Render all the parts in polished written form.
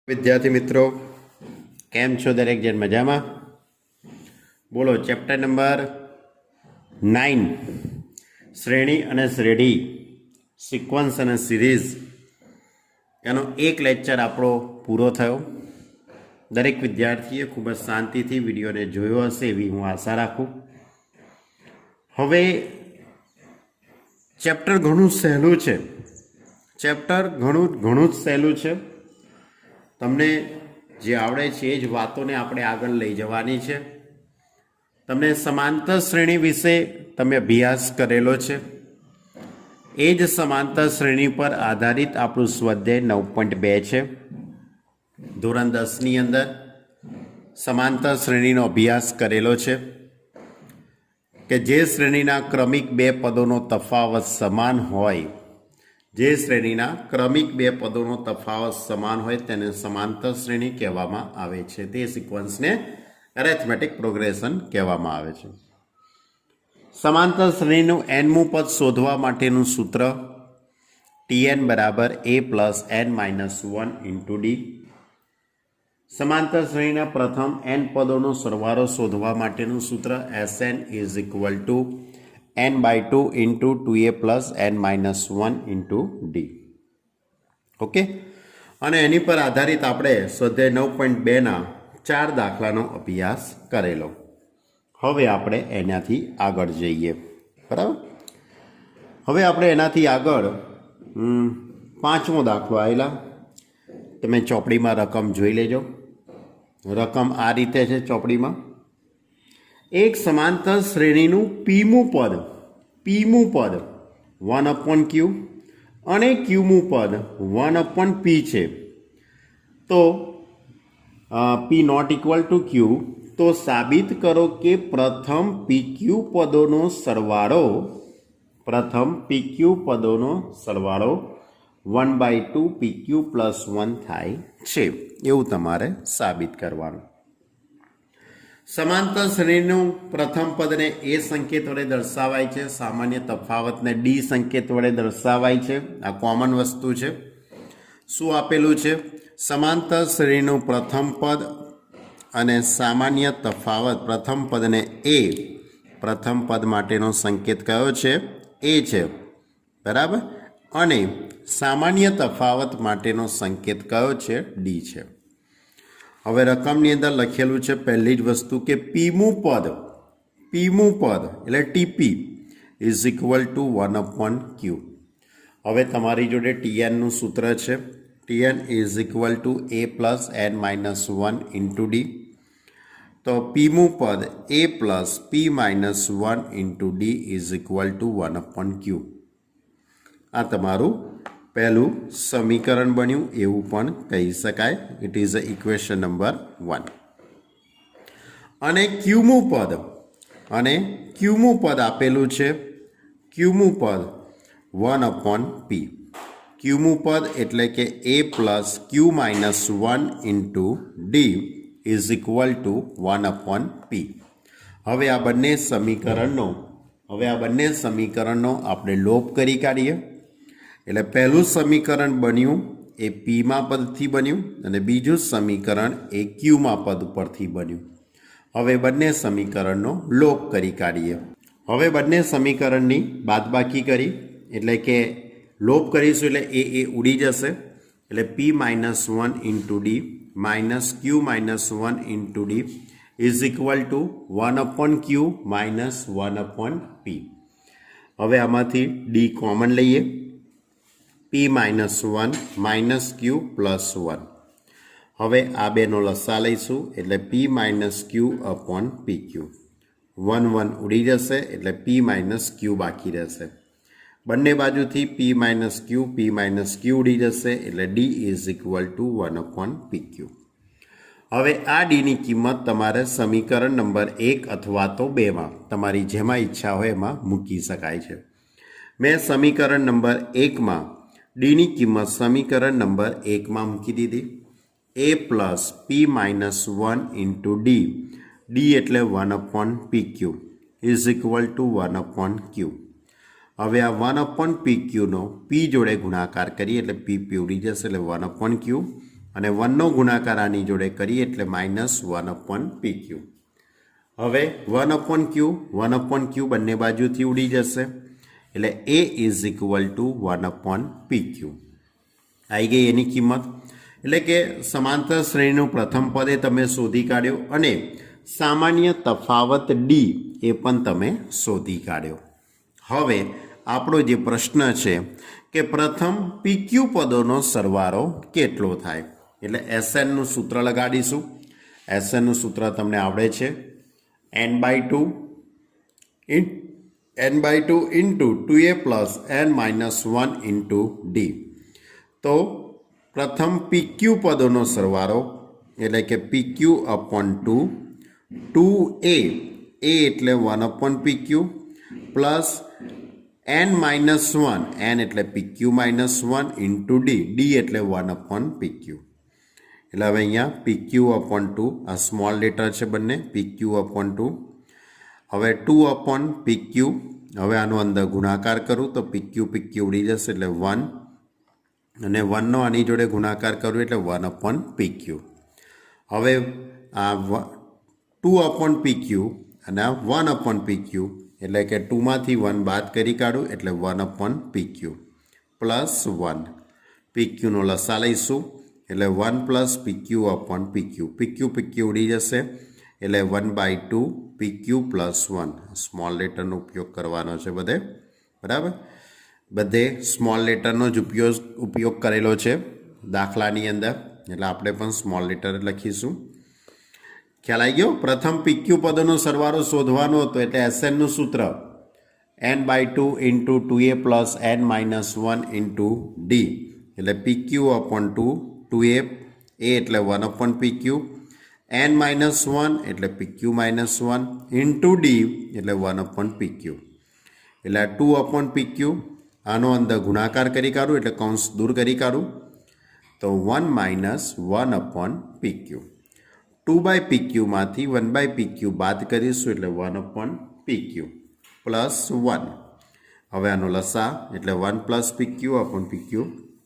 વિદ્યાર્થી મિત્રો કેમ છો? દરેક જણ મજામાં? બોલો, ચેપ્ટર નંબર 9 શ્રેણી અને શ્રેઢી, સિક્વન્સ અને સિરીઝ, એનો એક લેક્ચર આપણો પૂરો થયો. દરેક વિદ્યાર્થીએ ખૂબ જ શાંતિથી વિડીયોને જોયો હશે એવી હું આશા રાખું. હવે ચેપ્ટર ઘણું સહેલું છે. ચેપ્ટર ઘણું જ સહેલું છે. તમને જે આવડે છે એ જ વાતોને આપણે આગળ લઈ જવાની છે. તમને સમાંતર શ્રેણી વિશે તમે અભ્યાસ કરેલો છે. એ જ સમાંતર શ્રેણી પર આધારિત આપણું સ્વાધ્યાય 9.2 છે. ધોરણ 10ની અંદર સમાંતર શ્રેણીનો અભ્યાસ કરેલો છે કે જે શ્રેણીના ક્રમિક બે પદોનો તફાવત સમાન હોય, જે શ્રેણીના ક્રમિક બે પદોનો તફાવત સમાન હોય તેને સમાંતર શ્રેણી કહેવામાં આવે છે. તે સિક્વન્સને એરેથમેટિક પ્રોગ્રેશન કહેવામાં આવે છે. સમાંતર શ્રેણીનું nમું પદ શોધવા માટેનું સૂત્ર Tn બરાબર a plus n-1 into D. સમાંતર શ્રેણીના પ્રથમ n પદોનો સરવાળો શોધવા માટેનું સૂત્ર Sn is equal two n/2 into 2a plus n-1 into D. Okay, અને એની પર આધારિત આપણે સ્વાધ્યાય 9.2ના 4 દાખલાનો અભ્યાસ કરેલો. હવે આપણે એનાથી આગળ જઈએ. બરાબર, હવે આપણે એનાથી આગળ 5મો દાખલો આવેલા. તમે ચોપડીમાં રકમ જોઈ લેજો. રકમ આ રીતે છે ચોપડીમાં. એક સમાંતર શ્રેણીનું પીમું પદ 1/q અને ક્યુમું પદ 1/p છે. તો p નોટ ઇક્વલ ટુ ક્યુ. તો સાબિત કરો કે પ્રથમ pq પદોનો સરવાળો 1/2 pq પ્લસ 1 થાય છે. એવું તમારે સાબિત કરવાનું. સમાંતર શ્રેણીનું પ્રથમ પદને a સંકેત વડે દર્શાવાય છે. સામાન્ય તફાવતને d સંકેત વડે દર્શાવાય છે. આ કોમન વસ્તુ છે. શું આપેલું છે? સમાંતર શ્રેણીનું પ્રથમ પદ અને સામાન્ય તફાવત. પ્રથમ પદને a, પ્રથમ પદ માટેનો સંકેત કયો છે? a છે. બરાબર, અને સામાન્ય તફાવત માટેનો સંકેત કયો છે? d છે. હવે રકમની અંદર લખેલું છે પહેલી જ વસ્તુ કે પીમું પદ એટલે TP is equal two 1/q. હવે તમારી જોડે ટીએનનું સૂત્ર છે. TN is equal two a plus n-1 into D. તો પીમું પદ a plus p-1 into D is equal two 1/q. આ તમારું પહેલું સમીકરણ બન્યું એવું પણ કહી શકાય. It is a equation number 1. અને ક્યુમું પદ આપેલું છે. ક્યુમું પદ 1/p. ક્યુમું પદ એટલે કે a plus q-1 into D is equal two 1/p. હવે આ બંને સમીકરણનો આપણે લોપ કરી કાઢીએ. એટલે પહેલું સમીકરણ બન્યું એ પીમાં પદથી બન્યું અને બીજું સમીકરણ એ ક્યુમાં પદ પરથી બન્યું. હવે બંને સમીકરણનો લોપ કરી કાઢીએ. હવે બંને સમીકરણની બાદબાકી કરી એટલે કે લોપ કરીશું એટલે એ ઉડી જશે. એટલે p-1 into D minus q-1 into D is equal two 1/q minus 1/p. હવે આમાંથી ડી કોમન લઈએ. p-1 minus q plus 1. હવે આ બેનો લસા લઈશું એટલે p-q/pq. 1 ઉડી જશે એટલે p-q બાકી રહેશે. બંને બાજુથી p-q ઉડી જશે એટલે d is equal two 1/pq. હવે આ ડીની કિંમત તમારે સમીકરણ નંબર 1 અથવા તો 2માં તમારી જેમાં ઈચ્છા હોય એમાં મૂકી શકાય છે. મેં સમીકરણ નંબર 1માં ડીની કિંમત સમીકરણ નંબર 1માં મૂકી દીધી. a plus p-1 into D, D એટલે 1/pq is equal two 1/q. હવે આ 1/pq નો p જોડે ગુણાકાર કરીએ એટલે p ઉડી જશે એટલે 1/q અને 1નો ગુણાકાર આની જોડે કરીએ એટલે -1/PQ. હવે 1/Q બંને બાજુથી ઉડી જશે એટલે A is equal two 1/PQ. આવી ગઈ એની કિંમત. એટલે કે સમાંતર શ્રેણીનું પ્રથમ પદ એ તમે શોધી કાઢ્યો અને સામાન્ય તફાવત D એ પણ તમે શોધી કાઢ્યો. હવે આપણો જે પ્રશ્ન છે કે પ્રથમ PQ પદોનો સરવાળો કેટલો થાય, એટલે SNનું સૂત્ર લગાડીશું. SNનું સૂત્ર તમને આવડે છે, n/2 into 2a plus n-1 into D. તો પ્રથમ PQ પદોનો સરવાળો એટલે કે PQ/2 2a એટલે 1/PQ પ્લસ n-1 n એટલે PQ-1 into D એટલે 1/PQ. એટલે હવે અહીંયા PQ/2 આ સ્મોલ લેટર છે બંને, PQ/2. હવે 2/PQ. હવે આનો અંદર ગુણાકાર કરું તો PQ ઉડી જશે એટલે 1 અને 1નો આની જોડે ગુણાકાર કરું એટલે 1/PQ. હવે આ 2/PQ અને આ 1/PQ એટલે કે 2માંથી 1 બાદ કરી કાઢું એટલે 1/PQ પ્લસ 1. PQનો લસા લઈશું એટલે 1 પ્લસ PQ/PQ. PQ ઉડી જશે એટલે 1/2 PQ પ્લસ 1. સ્મોલ લેટરનો ઉપયોગ કરવાનો છે બધે, બરાબર. બધે સ્મોલ લેટરનો જ ઉપયોગ કરેલો છે દાખલાની અંદર, એટલે આપણે પણ સ્મોલ લેટર લખીશું. ખ્યાલ આવી ગયો. પ્રથમ PQ પદોનો સરવાળો શોધવાનો હતો એટલે SNનું સૂત્ર n/2 into 2a plus n-1 into D એટલે PQ/2 2a એટલે 1/PQ, n-1 એટલે PQ-1 into D એટલે 1/PQ. એટલે 2/PQ આનો અંદર ગુણાકાર કરી કાઢું એટલે કૌંસ દૂર કરી કાઢું તો 1 - 1/PQ. 2/PQ માંથી 1/PQ બાદ કરીશું એટલે 1/PQ પ્લસ 1. હવે આનો લસા એટલે 1 પ્લસ PQ/PQ.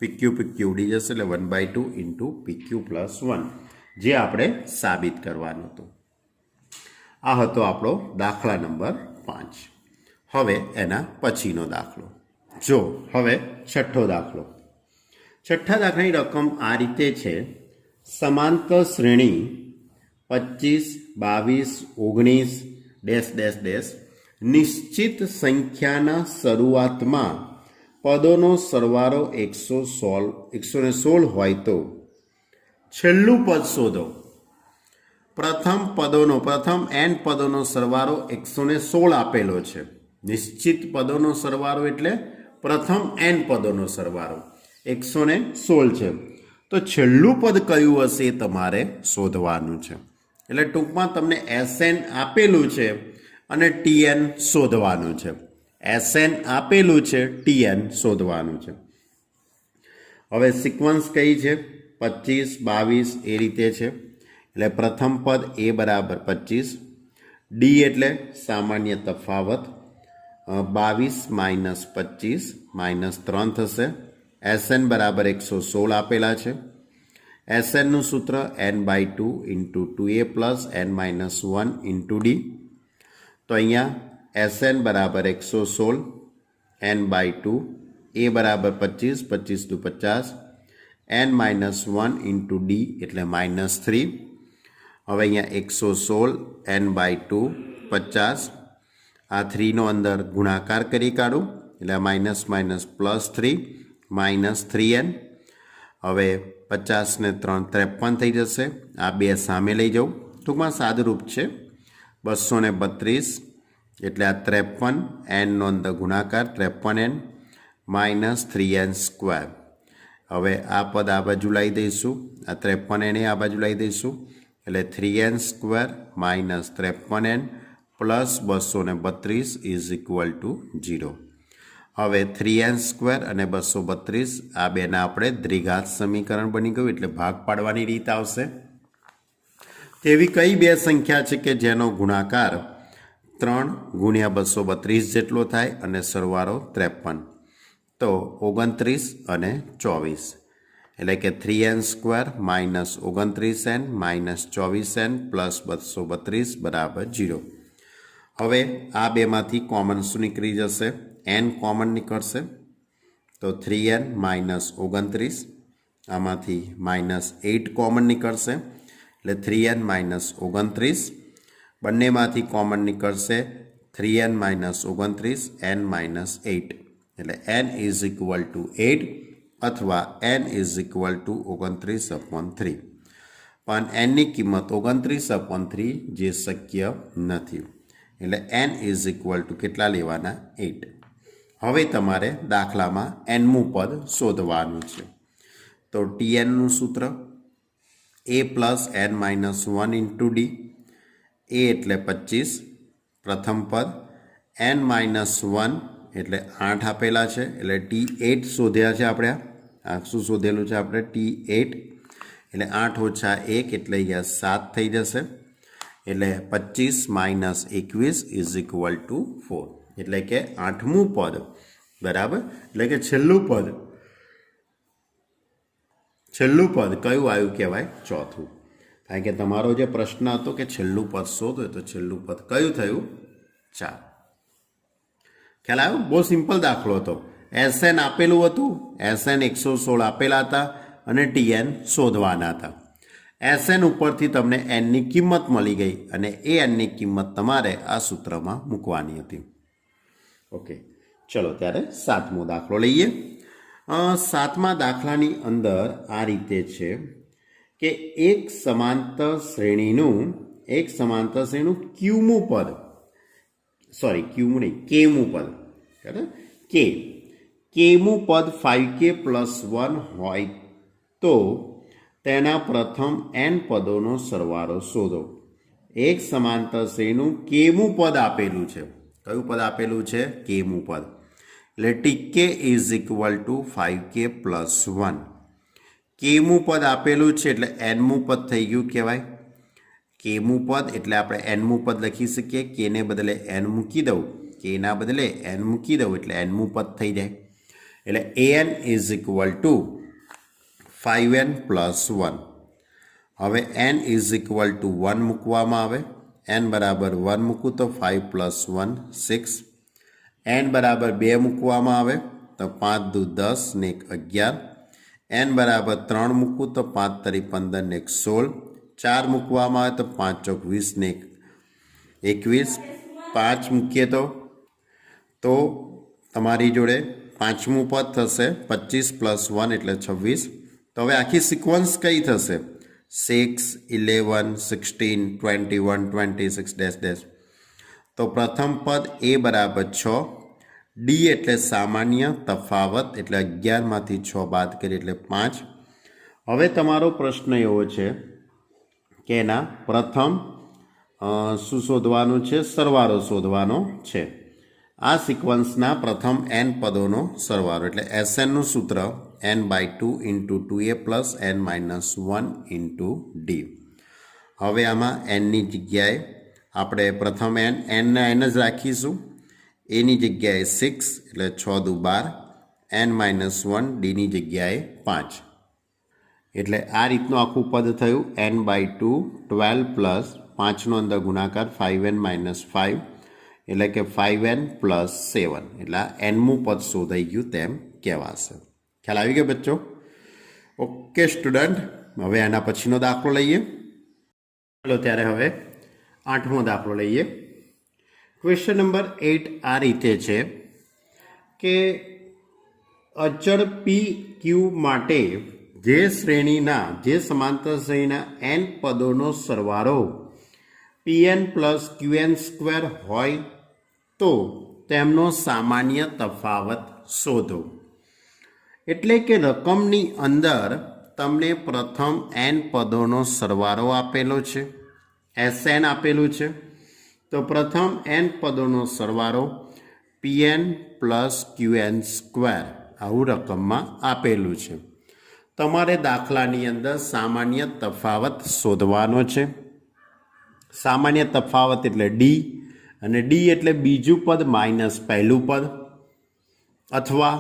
PQ ઉડી જશે એટલે 1/2 into PQ પ્લસ 1, જે આપણે સાબિત કરવાનું હતું. આ હતો આપણો દાખલા નંબર 5. હવે એના પછીનો દાખલો જો. હવે છઠ્ઠો દાખલો. છઠ્ઠા દાખલાની રકમ આ રીતે છે. સમાંતર શ્રેણી 25, 22, 19 નિશ્ચિત સંખ્યાના શરૂઆતમાં પદોનો સરવાળો 116 હોય તો છેલ્લું પદ શોધો. પ્રથમ n પદોનો સરવાળો 116 આપેલો છે. નિશ્ચિત પદોનો સરવાળો એટલે પ્રથમ n પદોનો સરવાળો 116 છે. તો છેલ્લું પદ કયું હશે એ તમારે શોધવાનું છે. એટલે ટૂંકમાં તમને SN આપેલું છે અને TN શોધવાનું છે. SN આપેલું છે, TN શોધવાનું છે. હવે સિક્વન્સ કઈ છે? 25, 22 એ રીતે છે. એટલે પ્રથમ પદ A બરાબર 25, D એટલે સામાન્ય તફાવત 22 - 25 -3 થશે. SN બરાબર 116 આપેલા છે. SNનું સૂત્ર n/2 into 2a plus n-1 into D. તો અહીંયા SN બરાબર 116 n/2, A બરાબર 25 25 × 50 n-1 into D એટલે -3. હવે અહીંયા 116 n/2 50 આ 3નો અંદર ગુણાકાર કરી કાઢું એટલે માઇનસ +3 -3n. હવે 50 ને 3 53 થઈ જશે. આ બે સામે લઈ જાઉં, ટૂંકમાં સાદુરૂપ છે. 232 એટલે આ 53 nનો અંદર ગુણાકાર 53n -3n². હવે આ પદ આ બાજુ લાવી દઈશું, આ 53n આ બાજુ લાવી દઈશું એટલે 3n² -53n plus 232 is equal two 0. હવે 3n² અને 232 આ બેના આપણે દ્વિઘાત સમીકરણ બની ગયું એટલે ભાગ પાડવાની રીત આવશે. તેવી કઈ બે સંખ્યા છે કે જેનો ગુણાકાર 3 × 232 જેટલો થાય અને સરવાળો 53? તો 29 અને 24. એટલે કે 3n² minus 29n minus 24n plus 232 બરાબર 0. હવે આ બેમાંથી કોમન શું નીકળી જશે? n કોમન નીકળશે તો 3n માઇનસ 29, આમાંથી માઇનસ 8 કોમન નીકળશે એટલે 3n માઇનસ 29, બંનેમાંથી કોમન નીકળશે 3n માઇનસ 29 n માઇનસ 8 એટલે n ઇઝ ઇક્વલ ટુ 8 અથવા n ઇઝ ઇક્વલ ટુ 29/3. પણ nની કિંમત 29/3 જે શક્ય નથી એટલે n ઇઝ ઇક્વલ ટુ કેટલા લેવાના? 8. હવે તમારે દાખલામાં nમું પદ શોધવાનું છે. તો tnનું સૂત્ર a plus n minus 1 into d. a એટલે 25 પ્રથમ પદ, n માઇનસ 1 એટલે 8 આપેલા છે એટલે t8 શોધ્યા છે આપણે. આ શું શોધેલું છે આપણે? t8 એટલે 8 ઓછા 1 એટલે અહીંયા 7 થઈ જશે એટલે 25 માઇનસ 21 ઇઝ ઇક્વલ ટુ 4. એટલે કે 8મું પદ બરાબર, એટલે કે છેલ્લું પદ કયું આવ્યું કહેવાય? ચોથું. કારણ કે તમારો જે પ્રશ્ન હતો કે છેલ્લું પદ શોધો તો છેલ્લું પદ કયું થયું? 4. ખ્યાલ આવ્યો? બહુ સિમ્પલ દાખલો હતો. SN આપેલું હતું, SN 116 આપેલા હતા અને TN શોધવાના હતા. SN ઉપરથી તમને nની કિંમત મળી ગઈ અને એ nની કિંમત તમારે આ સૂત્રમાં મૂકવાની હતી. ઓકે, ચલો ત્યારે 7મો દાખલો લઈએ. 7મા દાખલાની અંદર આ રીતે છે કે એક સમાંતર શ્રેણીનું ક્યુમું પદ, સોરી ક્યુમું નહીં, કેમું પદ, બરાબર, કેમું પદ 5k પ્લસ 1 હોય તો તેના પ્રથમ n પદોનો સરવાળો શોધો. એક સમાંતર શ્રેણીનું કેમું પદ આપેલું છે. કયું પદ આપેલું છે? કેમું પદ. એટલે tk is equal two 5k plus 1. કેમું પદ આપેલું છે એટલે nમું પદ થઈ ગયું કહેવાય. કેમું પદ એટલે આપણે nમું પદ લખી શકીએ. કેને બદલે n મૂકી દઉં, કેના બદલે n મૂકી દઉં એટલે nમું પદ થઈ જાય. એટલે an is equal two 5n plus 1. હવે n ઇઝ ઇક્વલ ટુ 1 મૂકવામાં આવે. n બરાબર 1 મૂકું તો 5 પ્લસ 1 6. n બરાબર 2 મૂકવામાં આવે તો 5 દુ 10 ને 11. n બરાબર 3 મૂકું તો 5 તરી 15 ને 16. 4 મૂકવામાં આવે તો 5 ચોક 20 ને 21. 5 મૂકીએ તો તમારી જોડે પાંચમું પદ થશે 25 પ્લસ 1 એટલે 26. તો હવે આખી સિક્વન્સ કઈ થશે? 6, 11, 16, 21, 26 ડેશ ડેશ. તો પ્રથમ પદ a બરાબર 6, d એટલે સામાન્ય તફાવત એટલે 11માંથી 6 બાદ કરીએ એટલે 5. હવે તમારો પ્રશ્ન એવો છે કે એના પ્રથમ શું શોધવાનું છે? સરવાળો શોધવાનો છે. આ સિક્વન્સના પ્રથમ n પદોનો સરવાળો એટલે SNનું સૂત્ર n/2 into 2a plus n minus 1 into d. હવે આમાં nની જગ્યાએ આપણે પ્રથમ nના n જ રાખીશું. એની જગ્યાએ 6 એટલે 6 દુ 12, n માઇનસ 1 ડીની જગ્યાએ 5. એટલે આ રીતનું આખું પદ થયું n/2 12 પ્લસ 5નો અંદર ગુણાકાર 5n માઇનસ 5 એટલે કે 5n પ્લસ 7. એટલે આ nમું પદ શોધાઈ ગયું તેમ કહેવાશે. ખ્યાલ આવી ગયો બચ્ચો? ઓકે સ્ટુડન્ટ, હવે આના પછીનો દાખલો લઈએ. ચાલો ત્યારે હવે 8મો દાખલો લઈએ. ક્વેશ્ચન નંબર 8 આ રીતે છે કે અચળ PQ માટે જે સમાંતર શ્રેણીના n પદોનો સરવાળો Pn પ્લસ Qn² હોય તો તેમનો સામાન્ય તફાવત શોધો. એટલે કે રકમની અંદર તમને પ્રથમ n પદોનો સરવાળો આપેલો છે, Sn આપેલું છે. તો પ્રથમ n પદોનો સરવાળો Pn પ્લસ Qn² આવું રકમમાં આપેલું છે. તમારે દાખલાની અંદર સામાન્ય તફાવત શોધવાનો છે. સામાન્ય તફાવત એટલે d, અને d એટલે બીજું પદ માઇનસ પહેલું પદ, અથવા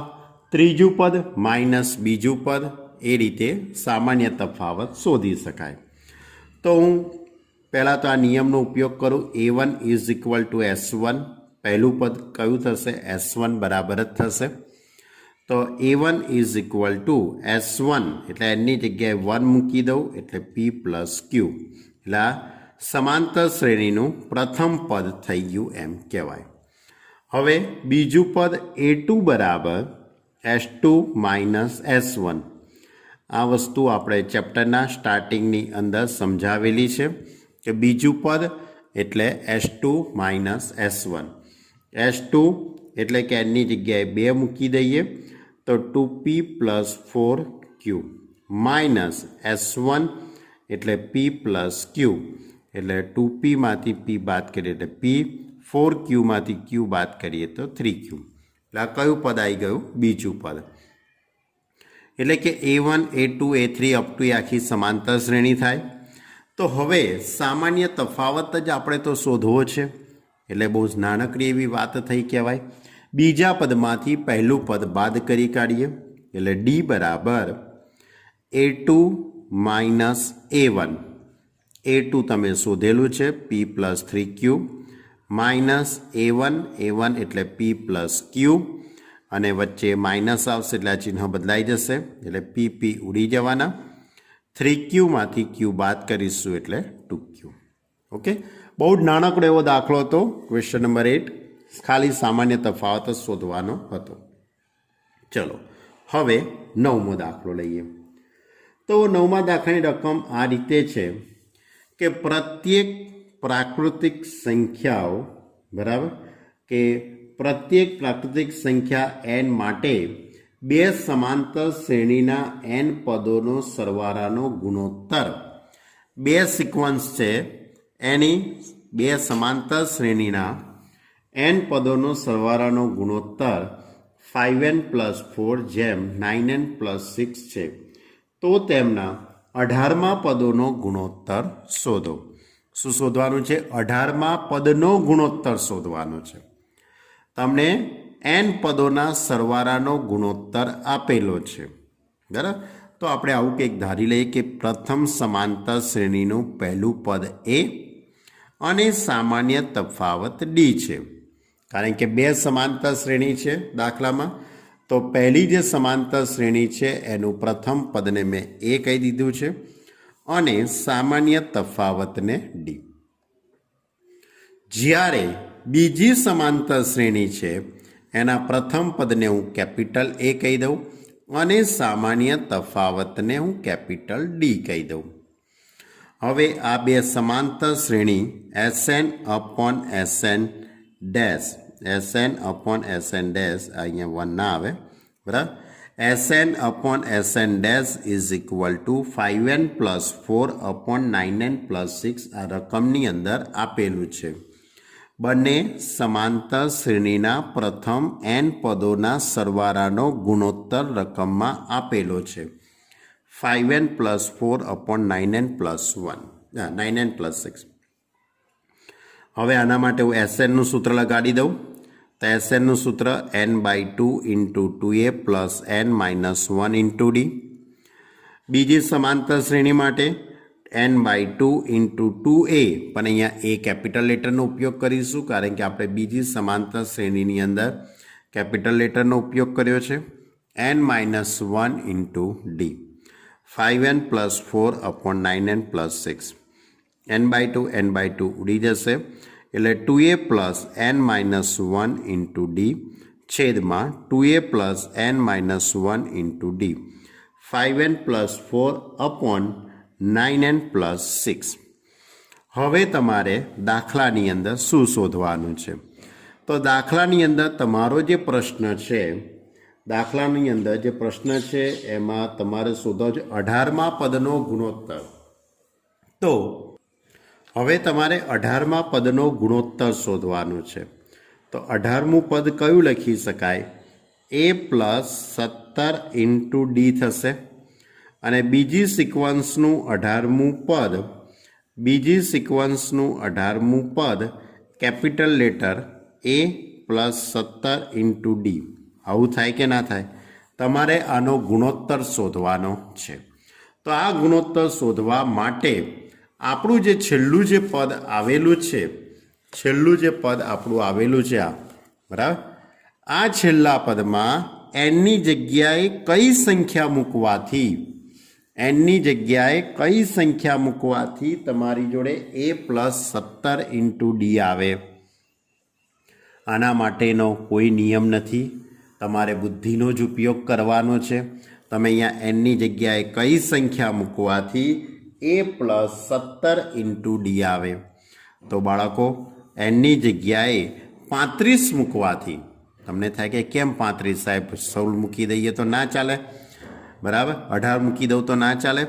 ત્રીજું પદ માઇનસ બીજું પદ, એ રીતે સામાન્ય તફાવત શોધી શકાય. તો હું પહેલાં તો આ નિયમનો ઉપયોગ કરું. A1 is equal two S1. પહેલું પદ કયું થશે? S1 બરાબર જ થશે. તો A1 is equal two S1 એટલે એની જગ્યાએ 1 મૂકી દઉં એટલે P પ્લસ Q. એટલે આ સમાંતર શ્રેણીનું પ્રથમ પદ થઈ ગયું એમ કહેવાય. હવે બીજું પદ A2 બરાબર S2 માઇનસ S1. આ વસ્તુ આપણે ચેપ્ટરના સ્ટાર્ટિંગની અંદર સમજાવેલી છે કે બીજું પદ એટલે S2 માઇનસ S1. S2 એટલે કે એની જગ્યાએ 2 મૂકી દઈએ તો 2P plus 4Q minus S1 એટલે P પ્લસ Q એટલે 2Pમાંથી P બાદ કરીએ એટલે P, 4Qમાંથી Q બાદ કરીએ તો 3Q. એટલે આ કયું પદ આવી ગયું? બીજું પદ. એટલે કે A1, A2, A3 up to આખી સમાંતર શ્રેણી થાય. તો હવે સામાન્ય તફાવત જ આપણે તો શોધવો છે. એટલે બહુ જ નાનકડી એવી વાત થઈ કહેવાય. બીજા પદમાંથી પહેલું પદ બાદ કરી કાઢીએ એટલે D બરાબર A2 માઇનસ A1. A2 તમે શોધેલું છે P plus 3Q minus A1 એટલે P પ્લસ Q અને વચ્ચે માઇનસ આવશે એટલે આ ચિહ્ન બદલાઈ જશે એટલે P ઉડી જવાના. 3Qમાંથી Q બાદ કરીશું એટલે 2Q. ઓકે, બહુ જ નાનકડો એવો દાખલો હતો. ક્વેશ્ચન નંબર 8 ખાલી સામાન્ય તફાવત જ શોધવાનો હતો. ચલો હવે 9મો દાખલો લઈએ. તો 9મા દાખલાની રકમ આ રીતે છે કે પ્રત્યેક પ્રાકૃતિક સંખ્યાઓ બરાબર કે પ્રત્યેક પ્રાકૃતિક સંખ્યા n માટે બે સમાંતર શ્રેણીના n પદોનો સરવાળાનો ગુણોત્તર. બે સિક્વન્સ છે એની બે સમાંતર શ્રેણીના n પદોનો સરવાળાનો ગુણોત્તર 5n પ્લસ 4 જેમ 9n પ્લસ 6 છે. તો તેમના 18મા પદોનો ગુણોત્તર શોધો. શું શોધવાનું છે? 18મા પદનો ગુણોત્તર શોધવાનો છે. તમને n પદોના સરવાળાનો ગુણોત્તર આપેલો છે બરાબર. તો આપણે આવું કંઈક ધારી લઈએ કે પ્રથમ સમાંતર શ્રેણીનું પહેલું પદ A અને સામાન્ય તફાવત D છે. કારણ કે બે સમાંતર શ્રેણી છે દાખલામાં, તો પહેલી જે સમાંતર શ્રેણી છે એનું પ્રથમ પદને મેં A કહી દીધું છે અને સામાન્ય તફાવતને D. જ્યારે બીજી સમાંતર શ્રેણી છે એના પ્રથમ પદને હું કેપિટલ A કહી દઉં અને સામાન્ય તફાવતને હું કેપિટલ D કહી દઉં. હવે આ બે સમાંતર શ્રેણી Sn upon Sn dash, Sn upon Sn dash અહીંયા 1 ના આવે બરાબર. Sn upon Sn dash is equal two 5n plus 4 upon 9n plus 6 આ રકમની અંદર આપેલું છે. બંને સમાંતર શ્રેણીના પ્રથમ n પદોના સરવાળાનો ગુણોત્તર રકમમાં આપેલો છે 5n plus 4 upon 9n plus 9n plus 6. હવે આના માટે હું Snનું સૂત્ર લગાડી દઉં. તો Snનું સૂત્ર n/2 into 2a plus n minus 1 into d. બીજી સમાંતર શ્રેણી માટે n/2 ઇન્ટુ 2a, પણ અહીંયા a કેપિટલ લેટરનો ઉપયોગ કરીશું કારણ કે આપણે બીજી સમાંતર શ્રેણીની અંદર કેપિટલ લેટરનો ઉપયોગ કર્યો છે. n minus 1 into d. 5n plus 4 upon 9n plus 6. n/2 ઉડી જશે એટલે 2a plus n minus 1 into d છેદમાં 2a plus n minus 1 into d. 5n plus 4 upon 9n plus 6. હવે તમારે દાખલાની અંદર શું શોધવાનું છે? તો દાખલાની અંદર તમારો જે પ્રશ્ન છે, દાખલાની અંદર જે પ્રશ્ન છે એમાં તમારે શોધો છે 18મા પદનો ગુણોત્તર. તો હવે તમારે 18મા પદનો ગુણોત્તર શોધવાનું છે. તો 18મું પદ કયું લખી શકાય? a પ્લસ 17 ઇન્ટુ d થશે અને બીજી સિક્વન્સનું 18મું પદ capital letter a plus 17 into d. આવું થાય કે ના થાય? તમારે આનો ગુણોત્તર શોધવાનો છે. તો આ ગુણોત્તર શોધવા માટે આપણું જે છેલ્લું જે પદ આવેલું છે, આ બરાબર, આ છેલ્લા પદમાં એનની જગ્યાએ કઈ સંખ્યા મૂકવાથી તમારી જોડે a+17 × d આવે. આના માટેનો કોઈ નિયમ નથી, તમારે બુદ્ધિનો જ ઉપયોગ કરવાનો છે. તમે અહીંયા એનની જગ્યાએ કઈ સંખ્યા મૂકવાથી a+17 × d આવે. તો બાળકો એનની જગ્યાએ 35 મૂકવાથી તમને થાય કે કેમ 35 સાહેબ, 16 મૂકી દઈએ તો ના ચાલે, બરાબર, 18 મૂકી દઉં તો ના ચાલે.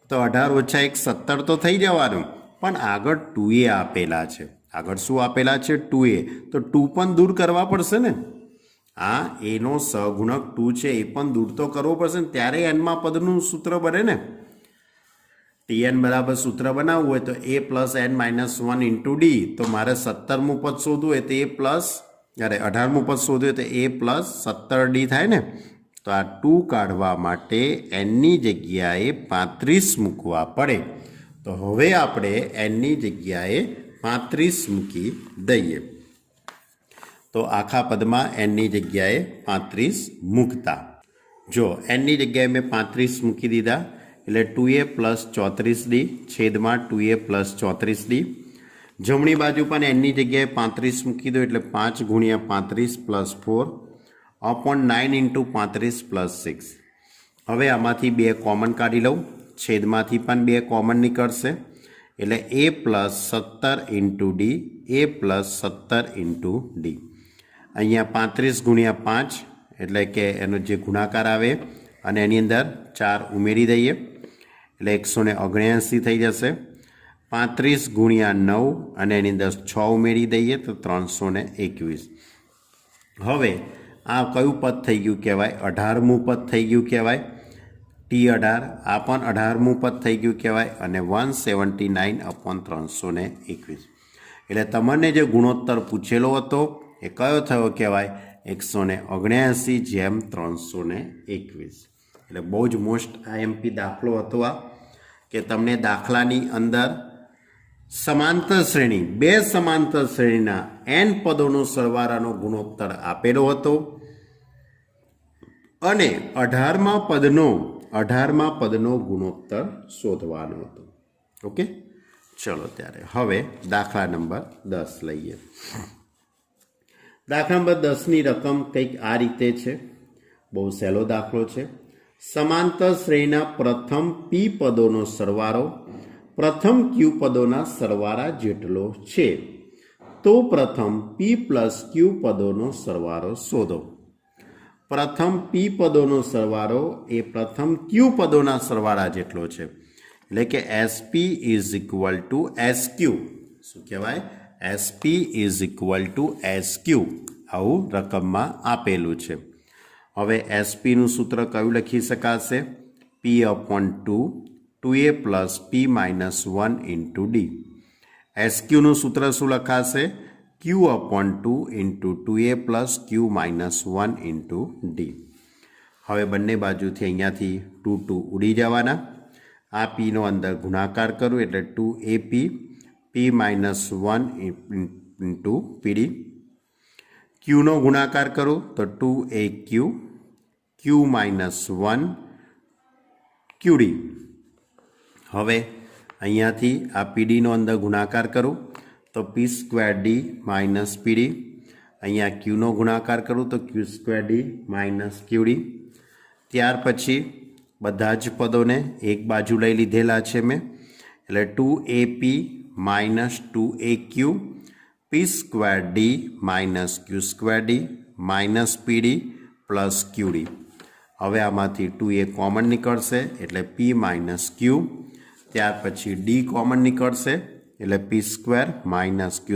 તો 18 - 1 17 તો થઈ જવાનું, પણ આગળ 2a આપેલા છે. આગળ શું આપેલા છે? 2a. તો 2 પણ દૂર કરવા પડશે ને. આ એનો સહગુણક 2 છે, એ પણ દૂર તો કરવો પડશે ને, ત્યારે એનમાં પદનું સૂત્ર બને ને. tn બરાબર સૂત્ર બનાવવું હોય તો a+n-1 × d. તો મારે 17મું પદ શોધવું હોય તો 18મું પદ શોધવું હોય તો a+17d થાય ને. તો આ 2 કાઢવા માટે એનની જગ્યાએ 35 મૂકવા પડે. તો હવે આપણે એનની જગ્યાએ 35 મૂકી દઈએ. તો આખા પદમાં એનની જગ્યાએ 35 મૂકતા, જો એનની જગ્યાએ મેં 35 મૂકી દીધા એટલે 2a+34d છેદમાં 2a+34d. જમણી બાજુ પણ એનની જગ્યાએ 35 મૂકી દો એટલે 5 × 35 + 4 / 9 × 35 + 6. હવે આમાંથી 2 કોમન કાઢી લઉં, છેદમાંથી પણ 2 કોમન નીકળશે એટલે a+17 × d, a+17 × d. અહીંયા 35 × 5 એટલે કે એનો જે ગુણાકાર આવે અને એની અંદર 4 ઉમેરી દઈએ એટલે 179 થઈ જશે. 35 × 9 અને એની અંદર 6 ઉમેરી દઈએ તો 321. હવે આ કયું પદ થઈ ગયું કહેવાય? 18મું પદ થઈ ગયું કહેવાય. T18 આ પણ 18મું પદ થઈ ગયું કહેવાય અને 179/321. એટલે તમને જે ગુણોત્તર પૂછેલો હતો એ કયો થયો કહેવાય? 179/321. એટલે બહુ જ મોસ્ટ IMP દાખલો હતો આ, કે તમને દાખલાની અંદર સમાંતર શ્રેણી, 2 સમાંતર શ્રેણીના n પદોનો સરવાળાનો ગુણોત્તર આપેલો હતો અને 18મા પદનો ગુણોત્તર શોધવાનો હતો. ઓકે, ચલો ત્યારે હવે દાખલા નંબર 10 લઈએ. દાખલા નંબર 10ની રકમ કંઈક આ રીતે છે, બહુ સહેલો દાખલો છે. સમાંતર શ્રેણીના પ્રથમ p પદોનો સરવાળો પ્રથમ q પદોના સરવાળા જેટલો છે, તો પ્રથમ p + q પદોનો સરવાળો શોધો. પ્રથમ p પદોનો સરવાળો એ પ્રથમ q પદોના સરવાળા જેટલો છે, એટલે કે SP = SQ. શું કહેવાય? SP = SQ. આવું રકમમાં આપેલું છે. હવે SPનું સૂત્ર કયું લખી શકાશે? p/2 2a + p-1 × d. SQનું સૂત્ર શું લખાશે? q/2 × 2a + q-1 × d. હવે બંને બાજુથી અહીંયાથી 2 ઉડી જવાના. આ પીનો અંદર ગુણાકાર કરું એટલે 2ap p-1 × pd. ક્યુનો ગુણાકાર કરું તો 2aq q-1 qd. હવે અહીંયાથી આ પીડીનો અંદર ગુણાકાર કરું તો p²d - pd. અહીંયા ક્યુનો ગુણાકાર કરું તો q²d - qd. ત્યાર પછી બધા જ પદોને એક બાજુ લઈ લીધેલા છે મેં, એટલે 2ap - 2aq p²d - q²d - pd + qd. હવે આમાંથી 2a કોમન નીકળશે એટલે p - q. ત્યાર પછી d કોમન નીકળશે એટલે p² - q²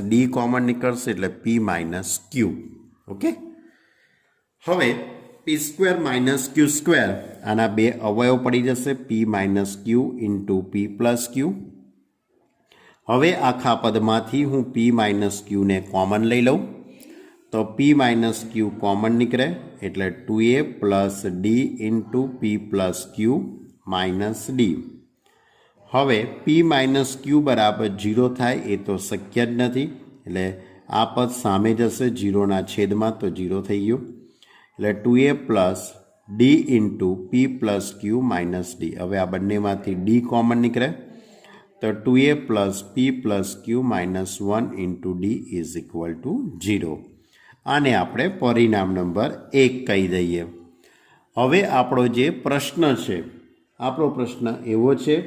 - d કોમન નીકળશે એટલે p - q. ઓકે, હવે p² - q² આના 2 અવયવ પડી જશે, p - q × p + q. હવે આખા પદમાંથી હું p - q ને કોમન લઈ લઉં તો પી માઇનસ ક્યુ કોમન નીકળે એટલે 2a પ્લસ ડી ઇન્ટુ પી પ્લસ ક્યુ માઇનસ ડી. હવે પી માઇનસ ક્યુ બરાબર 0 થાય એ તો શક્ય જ નથી, એટલે આ પદ સામે જશે 0ના છેદમાં, તો 0 થઈ ગયું. એટલે 2a પ્લસ ડી ઇન્ટુ પી પ્લસ ક્યુ માઇનસ ડી. હવે આ બંનેમાંથી ડી કોમન નીકળે તો 2a plus P plus Q minus 1 into D is equal two 0. આને આપણે પરિણામ નંબર 1 કહી દઈએ. હવે આપણો જે પ્રશ્ન છે, આપણો પ્રશ્ન એવો છે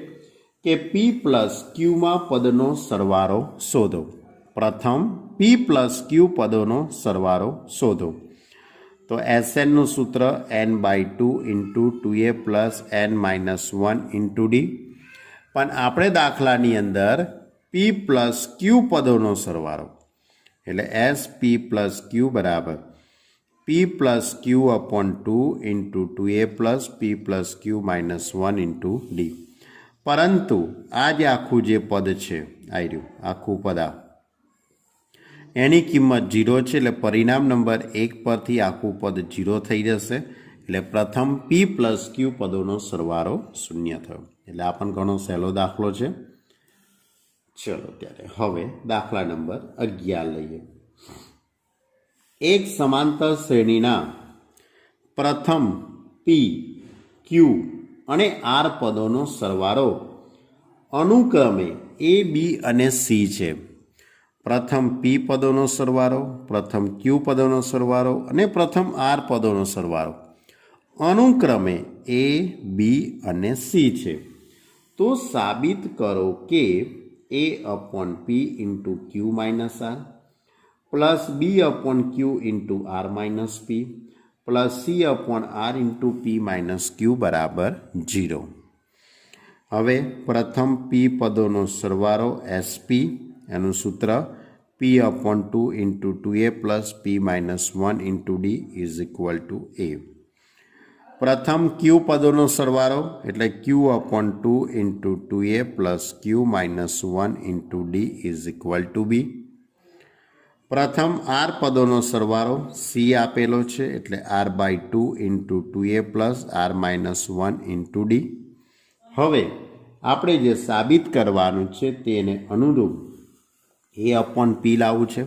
કે પી પ્લસ ક્યુમાં પદનો સરવાળો શોધો. પ્રથમ પી પ્લસ ક્યુ પદોનો સરવાળો શોધો. તો એસએનનું સૂત્ર n/2 into 2a plus n minus 1 into D. પણ આપણે દાખલાની અંદર પી પ્લસ ક્યુ પદોનો સરવાળો એટલે એસ પી પ્લસ ક્યુ બરાબર P plus Q upon 2 into 2a plus P plus Q minus 1 into D. પરંતુ આ જે આખું જે પદ છે, આ રહ્યું આખું પદ, એની કિંમત 0 છે, એટલે પરિણામ નંબર 1 પરથી આખું પદ 0 થઈ જશે. એટલે પ્રથમ પી પ્લસ ક્યુ પદોનો સરવાળો 0 થયો. એટલે આ પણ ઘણો સહેલો દાખલો છે. ચલો ત્યારે હવે દાખલા નંબર 11 લઈએ. એક સમાંતર શ્રેણીના પ્રથમ પી, ક્યુ અને આર પદોનો સરવાળો અનુક્રમે એ, બી અને સી છે. પ્રથમ પી પદોનો સરવાળો, પ્રથમ ક્યુ પદોનો સરવાળો અને પ્રથમ આર પદોનો સરવાળો અનુક્રમે એ, બી અને સી છે. તો સાબિત કરો કે A upon P into Q minus R plus B upon Q into R minus P plus C upon R into P minus Q બરાબર 0. હવે પ્રથમ પી પદોનો સરવાળો એસપી, એનું સૂત્ર P upon 2 into 2a plus P minus 1 into D is equal to A. પ્રથમ Q પદોનો સરવાળો એટલે Q upon 2 into 2a plus Q minus 1 into D is equal to B. પ્રથમ આર પદોનો સરવાળો સી આપેલો છે એટલે r/2 into 2a plus R minus 1 into D. હવે આપણે જે સાબિત કરવાનું છે તેને અનુરૂપ એ અપોન પી લાવવું છે.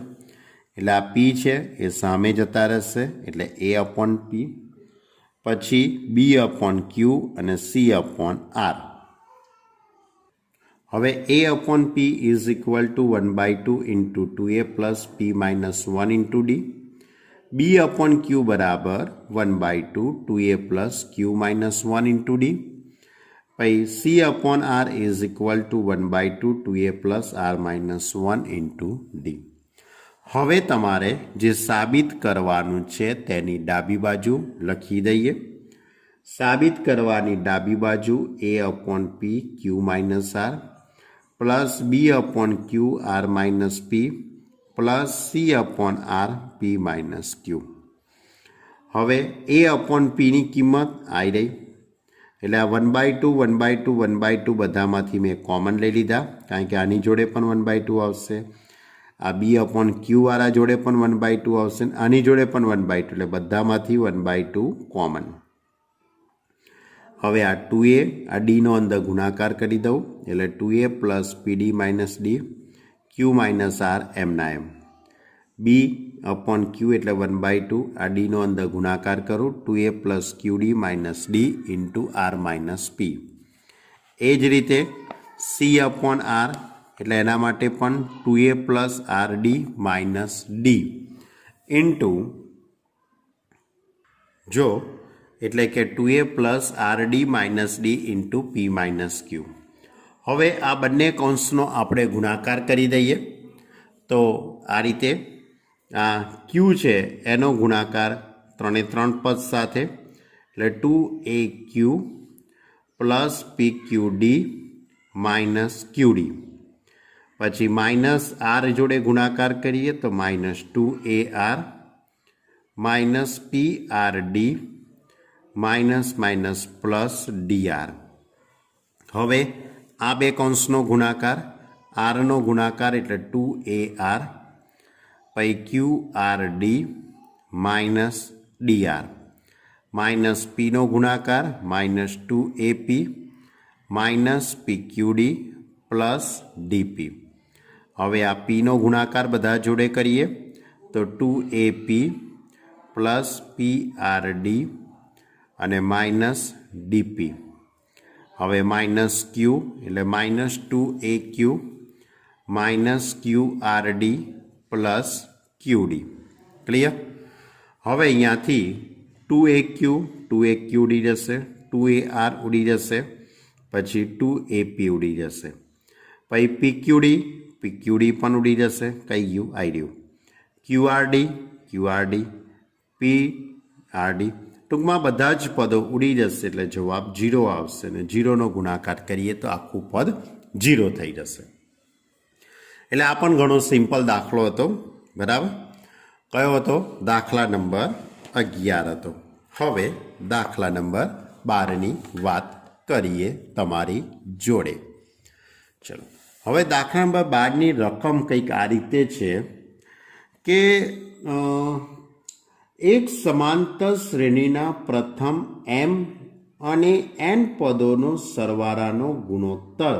એટલે આ પી છે એ સામે જતા રહેશે એટલે એ અપોન પી, પછી બી અપોન ક્યુ અને સી અપોન આર. હવે A upon P is equal to 1/2 into 2a plus P minus 1 into D. B upon Q બરાબર 1/2 2a plus Q minus 1 into D. પછી C upon R is equal to 1/2 2a plus R minus 1 into D. હવે તમારે જે સાબિત કરવાનું છે તેની ડાબી બાજુ લખી દઈએ. સાબિત કરવાની ડાબી બાજુ A upon P Q minus R plus B upon Q R minus P plus C upon R P minus Q. હવે એ અપોન પીની કિંમત આવી રહી એટલે આ 1/2 1/2 1/2 બધામાંથી મેં કોમન લઈ લીધા, કારણ કે આની જોડે પણ 1/2 આવશે, આ બી અપોન ક્યુ વાળા જોડે પણ 1/2 આવશે, આની જોડે પણ 1/2, એટલે બધામાંથી 1/2 કોમન. હવે આ 2a આ ડીનો અંદર ગુણાકાર કરી દઉં એટલે 2a plus PD minus D Q minus R એમના એમ. બી અપોન ક્યુ એટલે 1/2 આ ડીનો અંદર ગુણાકાર કરું 2a plus Q D minus D into R minus P. એ જ રીતે સી અપોન આર એટલે એના માટે પણ 2a plus R D minus D into જો એટલે કે 2a plus R D minus D into P minus Q. હવે આ બંને કૌંસનો આપણે ગુણાકાર કરી દઈએ. તો આ રીતે આ ક્યુ છે એનો ગુણાકાર 3 પદ સાથે એટલે 2aq plus P Q D minus Q D. પછી માઇનસ આર જોડે ગુણાકાર કરીએ તો minus 2ar minus P R D minus minus plus DR. હવે આ બે કૌંસનો ગુણાકાર આરનો ગુણાકાર એટલે 2ar પછી QRD માઇનસ DR માઇનસ Pનો ગુણાકાર minus 2AP minus PQD plus DP. હવે આ Pનો ગુણાકાર બધા જોડે કરીએ તો 2AP પ્લસ PRD અને માઇનસ DP. હવે માઇનસ Q એટલે minus 2AQ minus QRD plus QD. Clear? હવે અહીંયાથી 2AQ ઉડી જશે, 2AR ઉડી જશે, પછી 2AP ઉડી જશે, પછી PQD પણ ઉડી જશે. કઈ ગયું? આવી રહ્યું. QRD PRD ટૂંકમાં બધા જ પદો ઉડી જશે એટલે જવાબ 0 આવશે ને 0નો ગુણાકાર કરીએ તો આખું પદ 0 થઈ જશે. એટલે આ પણ ઘણો સિમ્પલ દાખલો હતો. બરાબર? કયો હતો? દાખલા નંબર 11 હતો. હવે દાખલા નંબર 12ની વાત કરીએ તમારી જોડે. ચલો, હવે દાખલા નંબર 12ની રકમ કંઈક આ રીતે છે કે એક સમાંતર શ્રેણીના પ્રથમ m અને n પદોનો સરવાળાનો ગુણોત્તર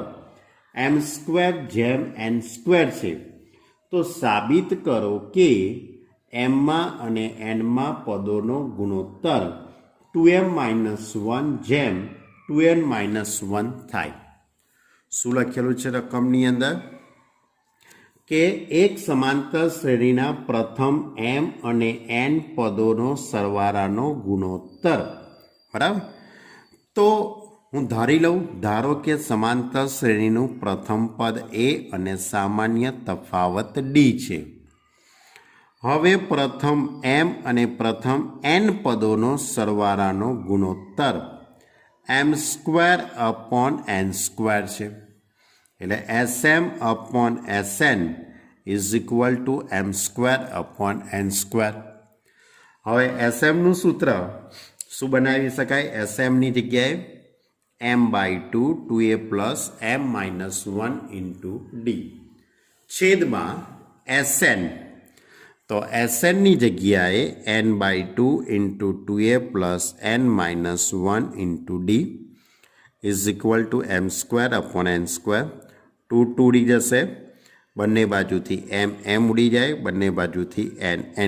m²/n² છે. તો સાબિત કરો કે mમાં અને nમાં પદોનો ગુણોત્તર 2m-1/2n-1 થાય. શું લખેલું છે રકમની અંદર? કે એક સમાંતર શ્રેણીના પ્રથમ m અને n પદોનો સરવાળાનો ગુણોત્તર. બરાબર? તો હું ધારો કે સમાંતર શ્રેણીનું પ્રથમ પદ a અને સામાન્ય તફાવત d છે. હવે પ્રથમ m અને પ્રથમ n પદોનો સરવાળાનો ગુણોત્તર m²/n² છે. એટલે SM/Sn is equal two m²/n². હવે SMનું સૂત્ર શું બનાવી શકાય? SMની જગ્યાએ m/2 2a plus m-1 into d છેદમાં SN. તો SNની જગ્યાએ n/2 into 2a plus n-1 into d is equal two m²/n². 2 ઉડી જશે, બંને બાજુથી m ઉડી જાય, બંને બાજુથી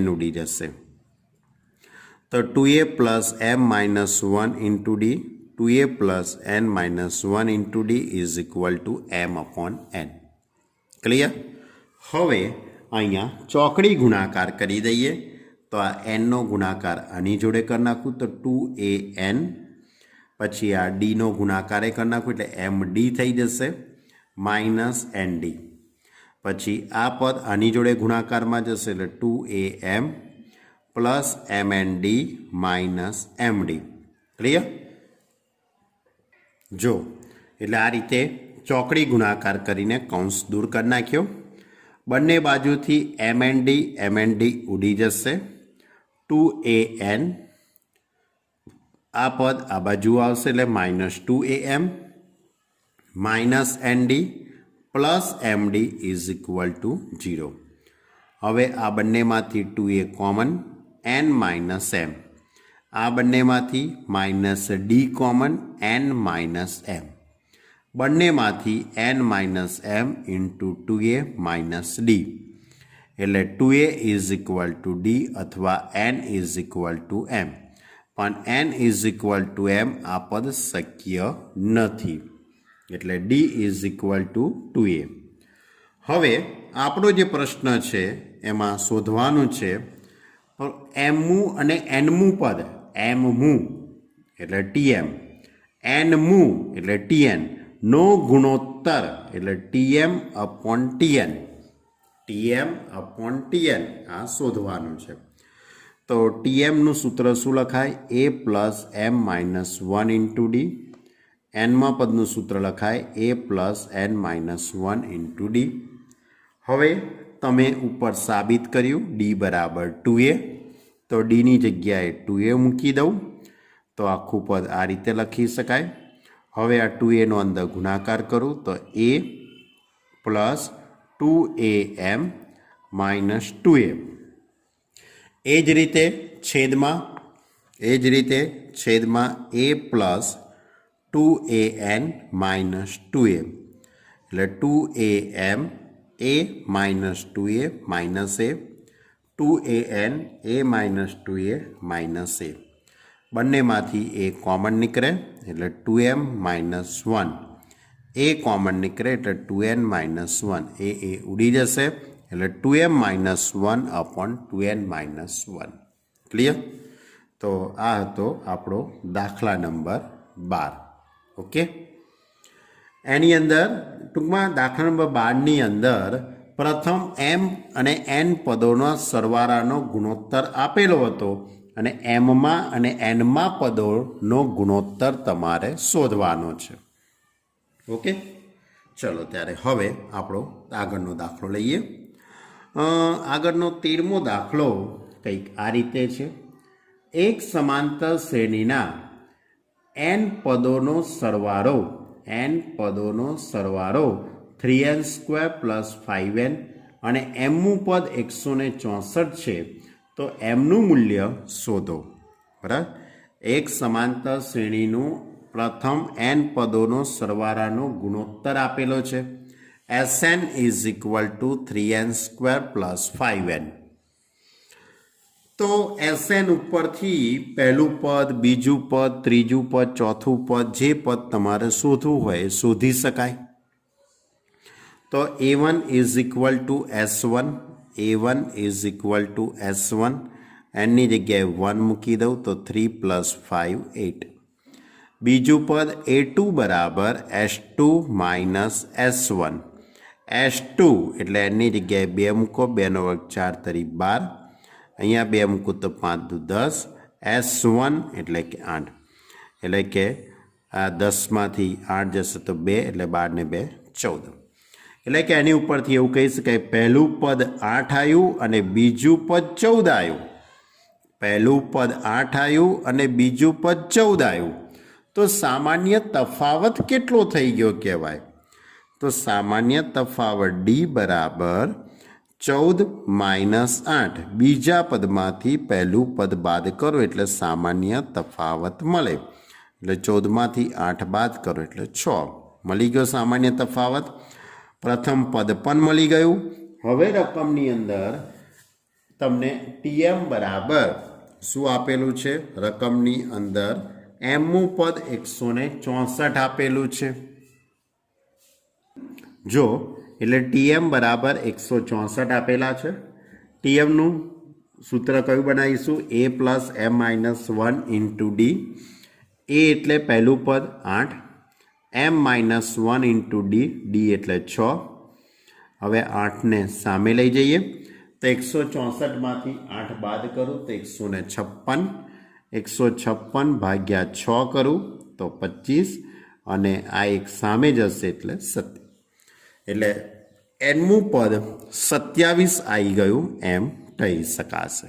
n ઉડી જશે. તો 2a plus m-1 into d 2a plus n-1 into d is equal two m/n. Clear? હવે અહીંયા ચોકડી ગુણાકાર કરી દઈએ તો આ nનો ગુણાકાર આની જોડે કરી નાખું તો 2an, પછી આ ડીનો ગુણાકાર કરી નાખું એટલે md થઈ જશે માઇનસ nd. પછી આ પદ આની જોડે ગુણાકારમાં જશે એટલે 2am plus mnd minus md. Clear? જો એટલે આ રીતે ચોકડી ગુણાકાર કરીને કૌંસ દૂર કરી નાખ્યો. બંને બાજુથી mnd ઉડી જશે. 2an આ પદ આ બાજુ આવશે એટલે minus 2am minus nd plus md is equal two 0. હવે આ બંનેમાંથી 2a common, n minus m. આ બંનેમાંથી minus d common, n minus m. બંનેમાંથી n minus m into 2a minus d એટલે 2a is equal two d અથવા n is equal two m. પણ n is equal two m આ પદ શક્ય નથી એટલે d is equal two 2a. હવે આપણો જે પ્રશ્ન છે એમાં શોધવાનું છે mમું અને nમું પદ. mમું એટલે tm, nમું એટલે tn નો ગુણોત્તર એટલે tm/tn. tm/tn આ શોધવાનું છે. તો tmનું સૂત્ર શું લખાય? a plus m-1 into d. nમાં પદનું સૂત્ર લખાય a plus n-1 into d. હવે તમે ઉપર સાબિત કર્યું d બરાબર 2a, તો ડીની જગ્યાએ 2a મૂકી દઉં તો આખું પદ આ રીતે લખી શકાય. હવે આ 2aનો અંદર ગુણાકાર કરું તો a પ્લસ 2am -2a। એ જ રીતે છેદમાં a પ્લસ 2am -2a એટલે 2am a -2a minus a 2an a -2a minus a બંનેમાંથી a કોમન નીકળે એટલે 2m -1 a કોમન નીકળે એટલે 2n -1 એ ઉડી જશે એટલે 2m -1 અપોન 2n -1 ક્લિયર। તો આ હતો આપણો દાખલા નંબર 12। ઓકે, એની અંદર ટૂંકમાં દાખલા નંબર 12ની અંદર પ્રથમ m અને n પદોનો સરવાળાનો ગુણોત્તર આપેલો હતો અને mમાં અને nમાં પદોનો ગુણોત્તર તમારે શોધવાનો છે। ઓકે, ચલો ત્યારે હવે આપણો આગળનો દાખલો લઈએ। આગળનો 13મો દાખલો કંઈક આ રીતે છે। એક સમાંતર શ્રેણીના n પદોનો સરવાળો 3n² + 5n અને mનું પદ 164 છે તો mનું મૂલ્ય શોધો। બરાબર, એક સમાંતર શ્રેણીનું પ્રથમ n પદોનો સરવાળાનો ગુણોત્તર આપેલો છે। Sn = 3n² + 5n। તો Sn ઉપરથી પહેલું પદ, બીજું પદ, ત્રીજું પદ, ચોથું પદ, જે પદ તમારે શોધવું હોય એ શોધી શકાય। તો A1 = S1, A1 = S1, એની જગ્યાએ 1 મૂકી દઉં તો 3 + 5 8। બીજું પદ A2 = S2 - S1, S2 એટલે એની જગ્યાએ 2 મૂકો, 2 નો વર્ગ 4 તરી 12, અહીંયા 2 મૂકો તો 5 દુ 10, S1 એટલે કે 8 એટલે કે આ 10માંથી 8 જશે તો 2 એટલે 12 ને 2 14 એટલે કે એની ઉપરથી એવું કહી શકાય પહેલું પદ 8 આવ્યું અને બીજું પદ 14 આવ્યું। પહેલું પદ 8 આવ્યું અને બીજું પદ 14 આવ્યું તો સામાન્ય તફાવત કેટલો થઈ ગયો કહેવાય? તો સામાન્ય તફાવત D બરાબર 14 - 8, બીજા પદમાંથી પહેલું પદ બાદ કરો એટલે સામાન્ય તફાવત મળે એટલે 14માંથી 8 બાદ કરો એટલે 6 મળી ગયો સામાન્ય તફાવત। પ્રથમ પદ પણ મળી ગયું। હવે રકમની અંદર તમને Tm બરાબર શું આપેલું છે? રકમની અંદર mનું પદ 164 આપેલું છે। જો એટલે Tm બરાબર 164 આપેલા છે। Tmનું સૂત્ર કયું બનાવીશું? A + m - 1 × D। A એટલે પહેલું પદ 8, m - 1 × D, D એટલે 6। હવે 8ને સામે લઈ જઈએ તો 164માંથી 8 બાદ કરું તો 156, 156 ભાગ્યા 6 કરું તો 25 અને આ એક સામે જશે એટલે 7 એટલે nમું પદ 27 આવી ગયું એમ કહી શકાશે।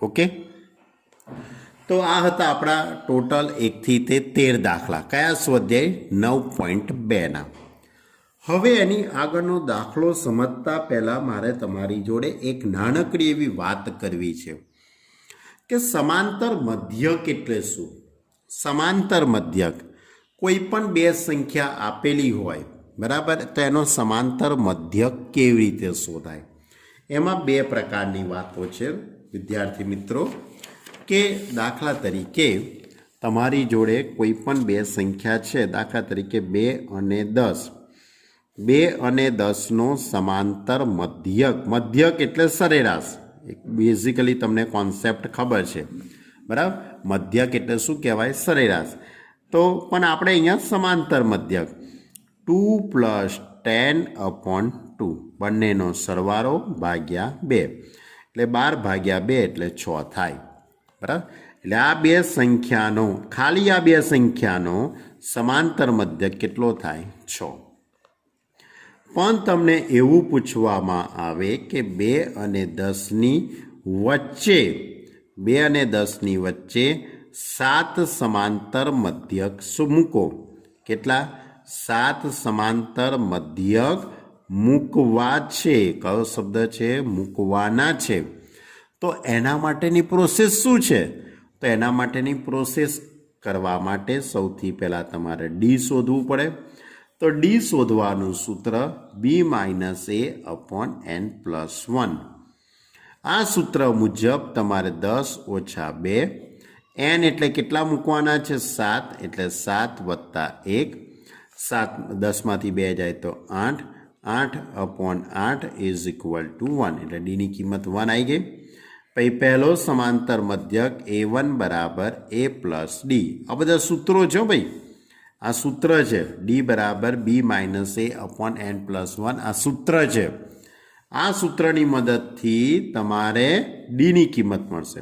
ઓકે, તો આ હતા આપણા ટોટલ 1 થી 13 દાખલા। કયા સ્વાધ્યાય? 9.2ના। હવે એની આગળનો દાખલો સમજતા પહેલાં મારે તમારી જોડે એક નાનકડી એવી વાત કરવી છે કે સમાંતર મધ્યક એટલે શું? સમાંતર મધ્યક કોઈ પણ બે સંખ્યા આપેલી હોય, બરાબર, તો એનો સમાંતર મધ્યક કેવી રીતે શોધાય? એમાં બે પ્રકારની વાતો છે વિદ્યાર્થી મિત્રો કે દાખલા તરીકે તમારી જોડે કોઈ પણ બે સંખ્યા છે, દાખલા તરીકે 2 અને 10, 2 અને 10નો સમાંતર મધ્યક એટલે સરેરાશ। બેઝિકલી તમને કોન્સેપ્ટ ખબર છે, બરાબર? મધ્યક એટલે શું કહેવાય? સરેરાશ। તો પણ આપણે અહીંયા સમાંતર મધ્યક 2 + 10/2 બંનેનો સરવાળો ભાગ્યા 2 એટલે 12/2 એટલે 6 થાય, બરાબર? એટલે આ બે સંખ્યાનો ખાલી આ બે સંખ્યાનો સમાંતર મધ્યક કેટલો થાય? 6। પણ તમને એવું પૂછવામાં આવે કે 2 અને 10ની વચ્ચે 2 અને 10ની વચ્ચે 7 સમાંતર મધ્યક શું મૂકો? કેટલા? 7 સમાંતર મધ્યક મૂકવા છે, કયો શબ્દ છે? મૂકવાના છે. તો એના માટેની પ્રોસેસ શું છે? તો એના માટેની પ્રોસેસ કરવા માટે સૌથી પહેલાં તમારે ડી શોધવું પડે. તો ડી શોધવાનું સૂત્ર b-a/n+1. આ સૂત્ર મુજબ તમારે 10 - 2, n એટલે કેટલા મૂકવાના છે? 7, એટલે 7 + 1, 7 10માંથી 2 જાય તો 8, 8/8 = 1, એટલે ડીની કિંમત 1 આવી ગઈ. પછી પહેલો સમાંતર મધ્યક a1 = a + d. આ બધા સૂત્રો છે ભાઈ, આ સૂત્ર છે. d = b-a/n+1 આ સૂત્ર છે. આ સૂત્રની મદદથી તમારે ડીની કિંમત મળશે.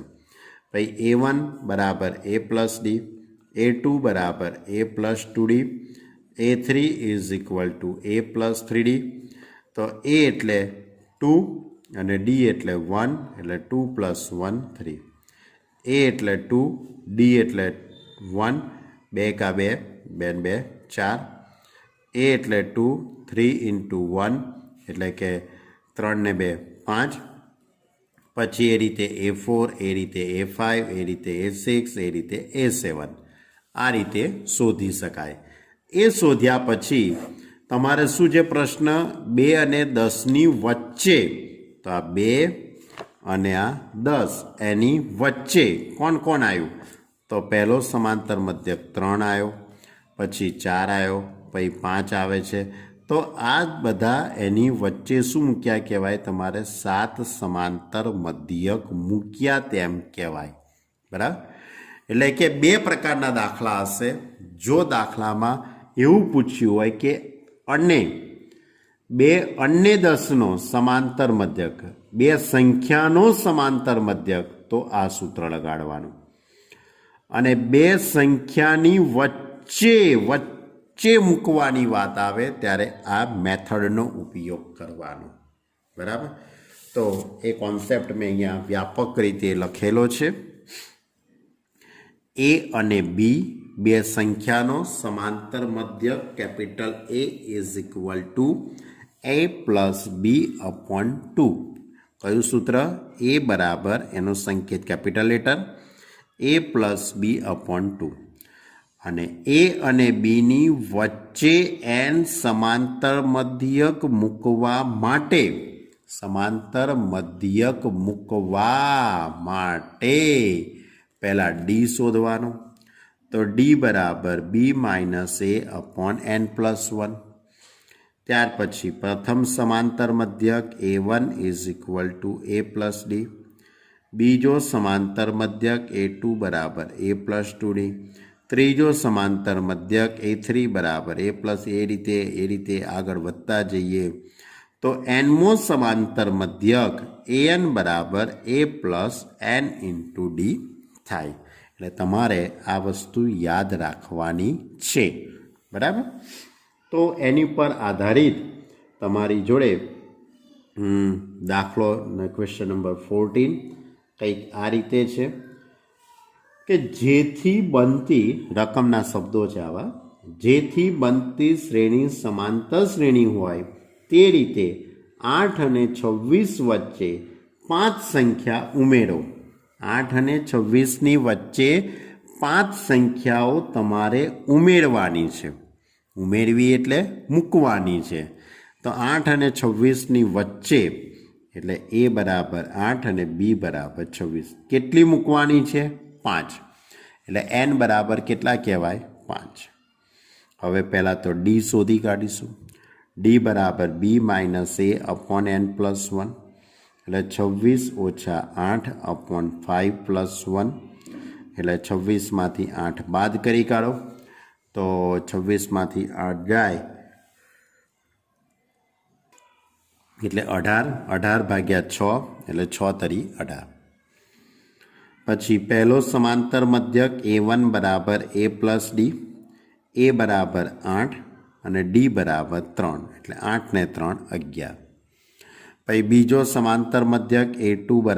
પછી a1 = a + d, a2 = a + 2d, a3 = a + 3d. તો a એટલે 2 અને d એટલે 1, એટલે 2 + 1 3. a એટલે 2, d એટલે 1, 2 × 2 2 2 4. a એટલે 2, 3 × 1 એટલે કે 3 ને 2 5. પછી એ રીતે a4, એ રીતે a5, એ રીતે a6, એ રીતે a7. આ રીતે શોધી શકાય. એ શોધ્યા પછી તમારે શું છે પ્રશ્ન? 2 અને 10ની વચ્ચે, તો આ 2 અને આ 10 એની વચ્ચે કોણ કોણ આવ્યું? તો પહેલો સમાંતર મધ્યક 3 આવ્યો, પછી 4 આવ્યો, પછી 5 આવે છે. તો આ બધા એની વચ્ચે શું મૂક્યા કહેવાય? તમારે 7 સમાંતર મધ્યક મૂક્યા તેમ કહેવાય. બરાબર? એટલે કે 2 પ્રકારના દાખલા હશે. જો દાખલામાં એવું પૂછ્યું હોય કે અને 2 અને 10નો સમાંતર મધ્યક, 2 સંખ્યાનો સમાંતર મધ્યક, તો આ સૂત્ર લગાડવાનું. અને 2 સંખ્યાની વચ્ચે મૂકવાની વાત આવે ત્યારે આ મેથડનો ઉપયોગ કરવાનો. બરાબર? તો એ કોન્સેપ્ટ મેં અહીંયા વ્યાપક રીતે લખેલો છે. a અને b, 2 સંખ્યાનો સમાંતર મધ્યક કેપિટલ A = a + b/2. કયું સૂત્ર? a બરાબર એનો સંકેત કેપિટલ લેટર a + b/2. અને a અને bની વચ્ચે n સમાંતર મધ્યક મૂકવા માટે, સમાંતર મધ્યક મૂકવા માટે પહેલાં d શોધવાનો. તો d = b-a/n+1. ત્યાર પછી પ્રથમ સમાંતર મધ્યક a1 = a + d, બીજો સમાંતર મધ્યક a2 = a + 2d, ત્રીજો સમાંતર મધ્યક a3 = a + એ રીતે આગળ વધતા જઈએ તો nમો સમાંતર મધ્યક an = a + n × d થાય. એટલે તમારે આ વસ્તુ યાદ રાખવાની છે. બરાબર? તો એની પર આધારિત તમારી જોડે દાખલો ક્વેશ્ચન નંબર 14 કંઈક આ રીતે છે કે જેથી બનતી રકમના શબ્દો છે આવા, જેથી બનતી શ્રેણી સમાંતર શ્રેણી હોય તે રીતે 8 અને 26 વચ્ચે 5 સંખ્યા ઉમેરો. 8 અને 26ની વચ્ચે 5 સંખ્યાઓ તમારે ઉમેરવાની છે. ઉમેરવી એટલે મૂકવાની છે. તો 8 અને 26ની વચ્ચે એટલે a બરાબર 8 અને b બરાબર 26. કેટલી મૂકવાની છે? 5. એટલે n બરાબર કેટલા કહેવાય? 5. હવે પહેલાં તો d શોધી કાઢીશું. d બરાબર b-a/n+1. એટલે 26 - 8/5+1. એટલે 26માંથી 8 બાદ કરી કાઢો. તો 26માંથી 8 જાય એટલે 18, 18/6 એટલે 6 તરી 18. પછી પહેલો સમાંતર મધ્યક a1 = a + d, a બરાબર 8 અને d બરાબર 3 એટલે 8 ને 3 11. પછી બીજો સમાંતર મધ્યક a2 =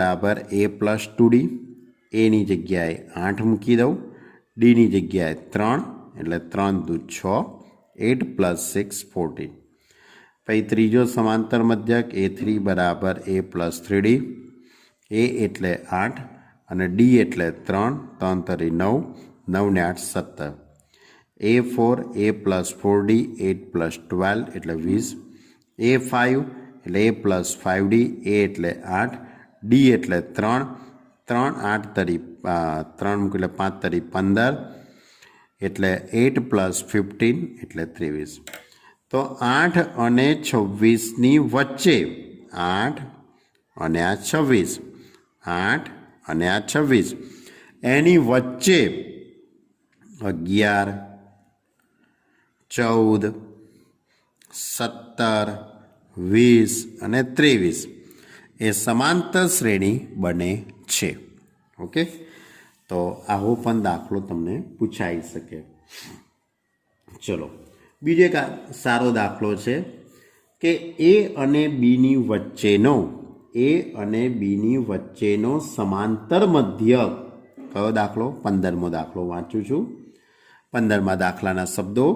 a + 2d, એની જગ્યાએ 8 મૂકી દઉં, ડીની જગ્યાએ 3 એટલે 3 × 2 = 6, 8 + 6 = 14. પછી ત્રીજો સમાંતર મધ્યક A3 બરાબર A પ્લસ 3D. A એટલે 8 અને D એટલે 3, 3 તરી 9, 9 ને 8 17. A4 A plus 4D 8 plus 12 એટલે 20. A5 એટલે A પ્લસ 5D, A એટલે 8, D એટલે 3, 3 8 તરી 3 એટલે 5 તરી 15 એટલે 8 પ્લસ 15 એટલે 23. તો 8 અને 26ની વચ્ચે 8 અને આ 26, 8 અને આ 26 એની વચ્ચે 11, 14, 17, 20 અને 23 એ સમાંતર શ્રેણી બને છે. ઓકે, તો આવો પણ દાખલો તમને પૂછાઈ શકે. ચલો, બીજો એક સારો દાખલો છે કે A અને Bની વચ્ચેનો સમાંતર મધ્યક. કયો દાખલો? 15મો દાખલો વાંચું છું. 15મા દાખલાના શબ્દો: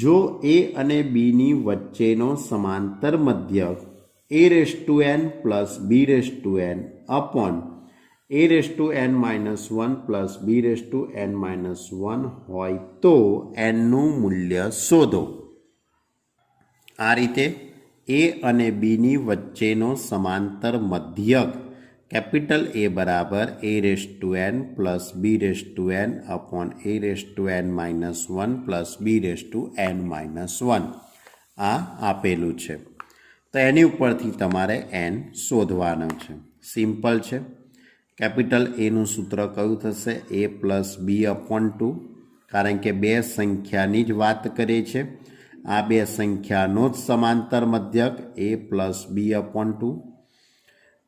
જો A અને Bની વચ્ચેનો સમાંતર મધ્યક an plus bn upon an minus 1 plus bn minus 1 હોય તો nનું મૂલ્ય શોધો. આ રીતે A અને Bની વચ્ચેનો સમાંતર મધ્યક કેપિટલ A બરાબર an plus bn upon an minus 1 plus bn minus 1 આ આપેલું છે. તો એની ઉપરથી તમારે n શોધવાનો છે. સિમ્પલ છે. કેપિટલ Aનું સૂત્ર કયું થશે? A પ્લસ b અપોન 2, કારણ કે બે સંખ્યાની જ વાત કરે છે. આ બે સંખ્યાનો જ સમાંતર મધ્યક A પ્લસ b અપોન 2.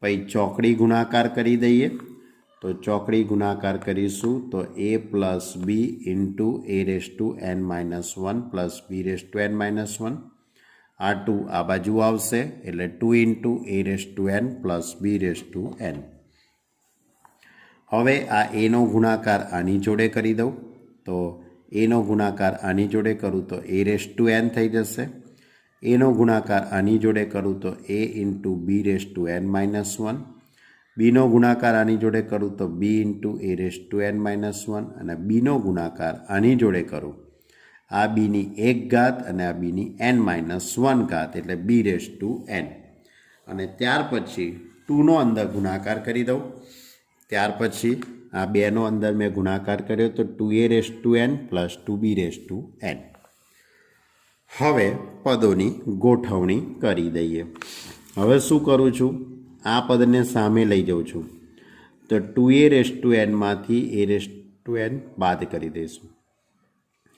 પછી ચોકડી ગુણાકાર કરી દઈએ. તો ચોકડી ગુણાકાર કરીશું તો A plus b into an minus 1 plus bn minus 1. આ 2 આ બાજુ આવશે એટલે 2 ઇન્ટુ an પ્લસ bn. હવે આ એનો ગુણાકાર આની જોડે કરી દઉં. તો એનો ગુણાકાર આની જોડે કરું તો an થઈ જશે. એનો ગુણાકાર આની જોડે કરું તો a ઇન્ટુ bn માઇનસ 1. બીનો ગુણાકાર આની જોડે કરું તો b ઇન્ટુ an માઇનસ 1. અને બીનો ગુણાકાર આની જોડે કરું, આ બીની 1 ઘાત અને આ બીની n માઇનસ 1 ઘાત એટલે bn. અને ત્યાર પછી 2નો અંદર ગુણાકાર કરી દઉં. ત્યાર પછી આ બેનો અંદર મેં ગુણાકાર કર્યો તો 2an પ્લસ 2bn. હવે પદોની ગોઠવણી કરી દઈએ. હવે શું કરું છું? આ પદને સામે લઈ જાઉં છું. તો 2an માંથી an બાદ કરી દઈશું.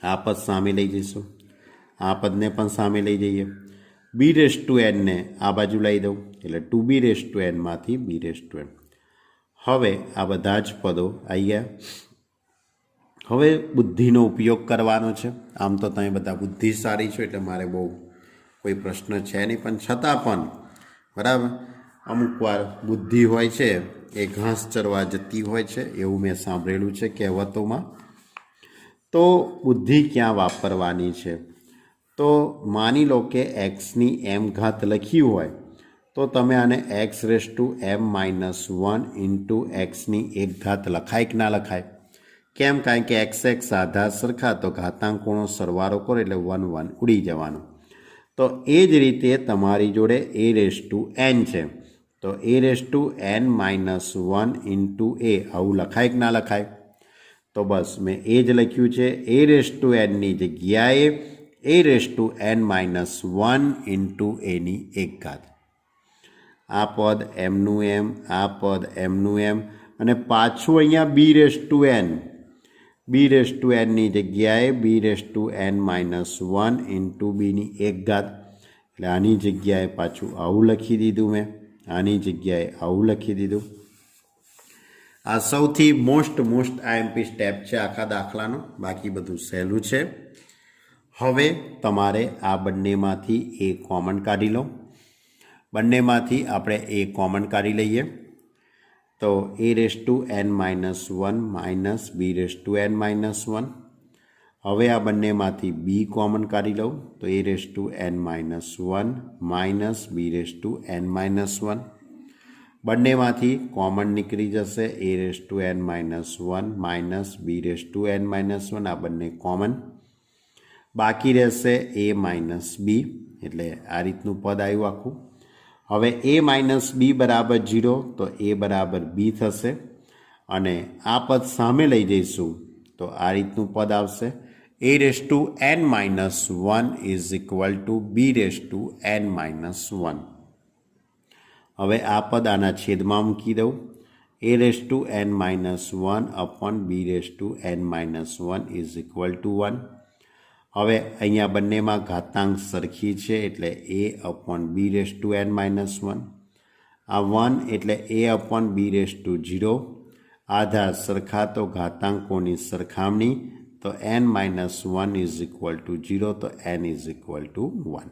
આ પદ સામે લઈ જઈશું. આ પદને પણ સામે લઈ જઈએ. bn ને આ બાજુ લઈ દઉં એટલે 2bn માંથી bn. હવે આ બધા જ પદો આવી ગયા. હવે બુદ્ધિનો ઉપયોગ કરવાનો છે. આમ તો તમે બધા બુદ્ધિશાળી છો એટલે મારે બહુ કોઈ પ્રશ્ન છે નહીં, પણ છતાં પણ બરાબર અમુક વાર બુદ્ધિ હોય છે એ ઘાસ ચરવા જતી હોય છે, એવું મેં સાંભળેલું છે કહેવતોમાં. તો બુદ્ધિ ક્યાં વાપરવાની છે? તો માની લો કે એક્સની m ઘાત લખી હોય તો તમે આને x⁻m−1 ઇન્ટુ એક્સની 1 ઘાત લખાય કે ના લખાય? કેમ? કારણ કે x સાધા સરખા તો ઘાતાંકોનો સરવાળો કરો એટલે 1 1 ઉડી જવાનો. તો એ જ રીતે તમારી જોડે an છે તો an−1 ઇન્ટુ a આવું લખાય કે ના લખાય? તો બસ મેં એ જ લખ્યું છે. anની જગ્યાએ an−1 ઇન્ટુ એની 1 ઘાત. આ પદ એમનું એમ, આ પદ એમનું એમ, અને પાછું અહીંયા bnની જગ્યાએ bn−1 ઇન્ટુ બીની 1 ઘાત. એટલે આની જગ્યાએ પાછું આવું લખી દીધું મેં, આની જગ્યાએ આવું લખી દીધું. આ સૌથી મોસ્ટ IMP સ્ટેપ છે આખા દાખલાનો. બાકી બધું સહેલું છે. હવે તમારે આ બંનેમાંથી એ કોમન કાઢી લો. બંનેમાંથી આપણે એ કોમન કાઢી લઈએ તો an−1 માઇનસ bn−1. હવે આ બંનેમાંથી બી કોમન કાઢી લઉં તો a⁻n−1 માઇનસ b⁻n−1 બંનેમાંથી કોમન નીકળી જશે a⁻n−1 માઇનસ b⁻n−1 આ બંને કોમન બાકી રહેશે a−b એટલે આ રીતનું પદ આવ્યું આખું હવે a−b બરાબર 0 તો a બરાબર b થશે અને આ પદ સામે લઈ જઈશું તો આ રીતનું પદ આવશે a⁻n−1 is equal two b⁻n−1 હવે આ પદ આના છેદમાં મૂકી દઉં a⁻n−1 upon b⁻n−1 is equal two 1 હવે અહીંયા બંનેમાં ઘાતાંક સરખી છે એટલે a/b⁻n−1 આ 1 એટલે a/b�0 આધાર સરખા તો ઘાતાંકોની સરખામણી તો n-1 ઇઝ ઇક્વલ ટુ 0 તો n ઇઝ ઇક્વલ ટુ 1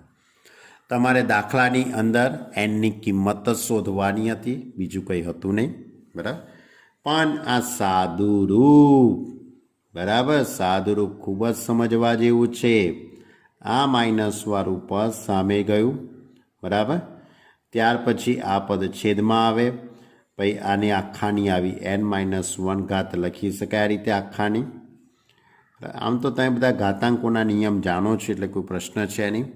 તમારે દાખલાની અંદર nની કિંમત જ શોધવાની હતી બીજું કંઈ હતું નહીં બરાબર પણ આ સાદુરૂપ બરાબર સાદુરૂપ ખૂબ જ સમજવા જેવું છે આ માઇનસવાળું પદ સામે ગયું બરાબર ત્યાર પછી આ પદ છેદમાં આવે પછી આને આખાની આવી n-1 ઘાત લખી શકાય આ રીતે આખાની આમ તો તમે બધા ઘાતાંકોના નિયમ જાણો છો એટલે કોઈ પ્રશ્ન છે નહીં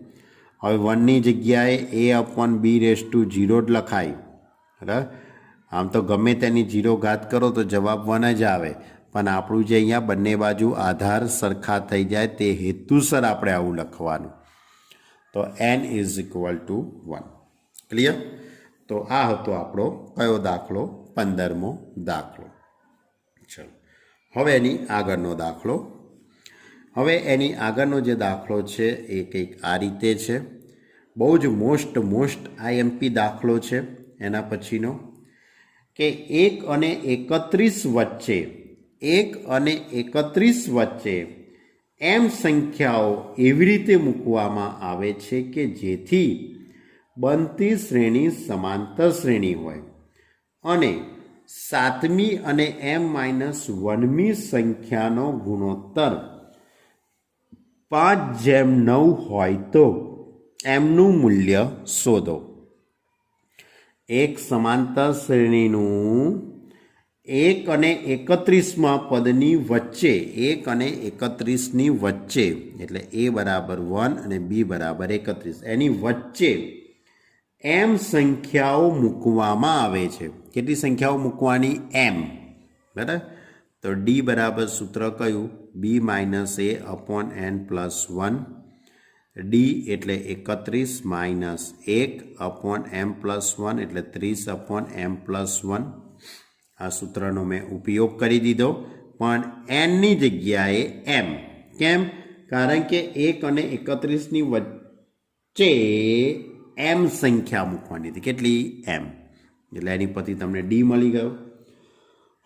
હવે 1ની જગ્યાએ a/b�0 જ લખાય બરાબર આમ તો ગમે તેની 0 ઘાત કરો તો જવાબ 1 જ આવે પણ આપણું જે અહીંયા બંને બાજુ આધાર સરખા થઈ જાય તે હેતુસર આપણે આવું લખવાનું તો n is equal two 1 clear તો આ હતો આપણો કયો દાખલો 15મો દાખલો ચલો હવે એની આગળનો દાખલો હવે એની આગળનો જે દાખલો છે એ કંઈક આ રીતે છે બહુ જ મોસ્ટ IMP દાખલો છે એના પછીનો કે 1 અને 31 વચ્ચે 1 અને 31 વચ્ચે એમ સંખ્યાઓ એવી રીતે મૂકવામાં આવે છે કે જેથી બનતી શ્રેણી સમાંતર શ્રેણી હોય અને 7મી અને m-1મી સંખ્યાનો ગુણોત્તર 5:9 હોય તો એમનું મૂલ્ય શોધો એક સમાંતર શ્રેણીનું 1 અને 31માં પદની વચ્ચે 1 અને 31ની વચ્ચે એટલે a બરાબર 1 અને b બરાબર 31 એની વચ્ચે m સંખ્યાઓ મૂકવામાં આવે છે કેટલી સંખ્યાઓ મૂકવાની m બરાબર તો d બરાબર સૂત્ર કયું b-a/n+1 d એટલે 31 માઇનસ 1/m+1 એટલે 30/m+1 આ સૂત્રનો મેં ઉપયોગ કરી દીધો પણ nની જગ્યાએ m કેમ કારણ કે 1 અને 31ની વચ્ચે m સંખ્યા મૂકવાની હતી કેટલી m એટલે એની પરથી તમને d મળી ગયો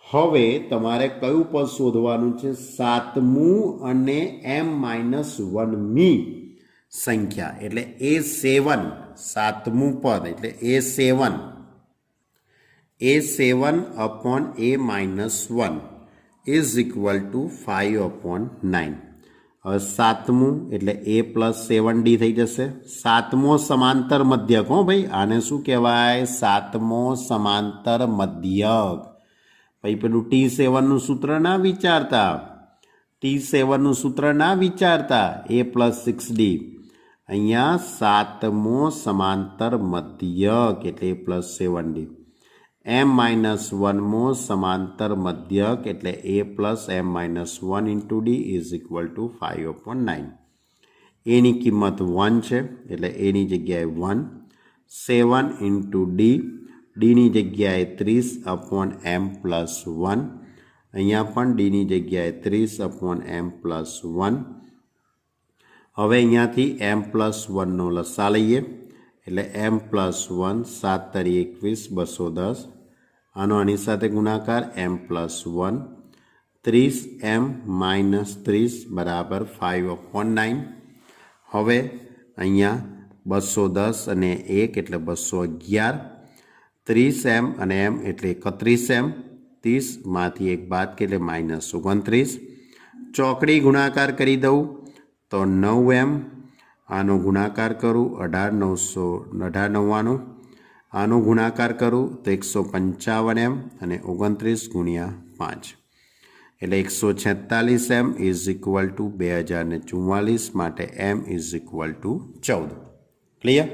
હવે તમારે કયું પદ શોધવાનું છે 7મું અને m-1મી સંખ્યા એટલે a7 7મું પદ એટલે a7/a-1 ઇઝ ઇક્વલ ટુ 5/9 હવે 7મું એટલે a+7d થઈ જશે 7મો સમાંતર મધ્યક હો ભાઈ આને શું કહેવાય 7મો સમાંતર મધ્યક ભાઈ પેલું T7નું સૂત્ર ના વિચારતા a+6d અહીંયા 7મો સમાંતર મધ્યક એટલે a+7d m-1મો સમાંતર મધ્યક એટલે a+m-1 into d is equal two 5/9 એની કિંમત 1 છે એટલે એની જગ્યાએ 1 7 into d ડીની જગ્યાએ 30/m+1 અહીંયા પણ ડીની જગ્યાએ 30/m+1 હવે અહીંયાથી m+1નો લસા લઈએ એટલે m+1 7 તરી 21 210 આનો આની સાથે ગુણાકાર m+1 30m-30 બરાબર 5/9 હવે અહીંયા 210 અને 1 એટલે 211 30m અને m એટલે 31m 30માંથી 1 બાદ કે એટલે -29 ચોકડી ગુણાકાર કરી દઉં તો 9m, આનો ગુણાકાર કરું 1899, આનો ગુણાકાર કરું તો 155m અને 29 ગુણ્યા 5 એટલે 146m ઇઝ ઇક્વલ ટુ 2044, માટે m is equal two 14. Clear?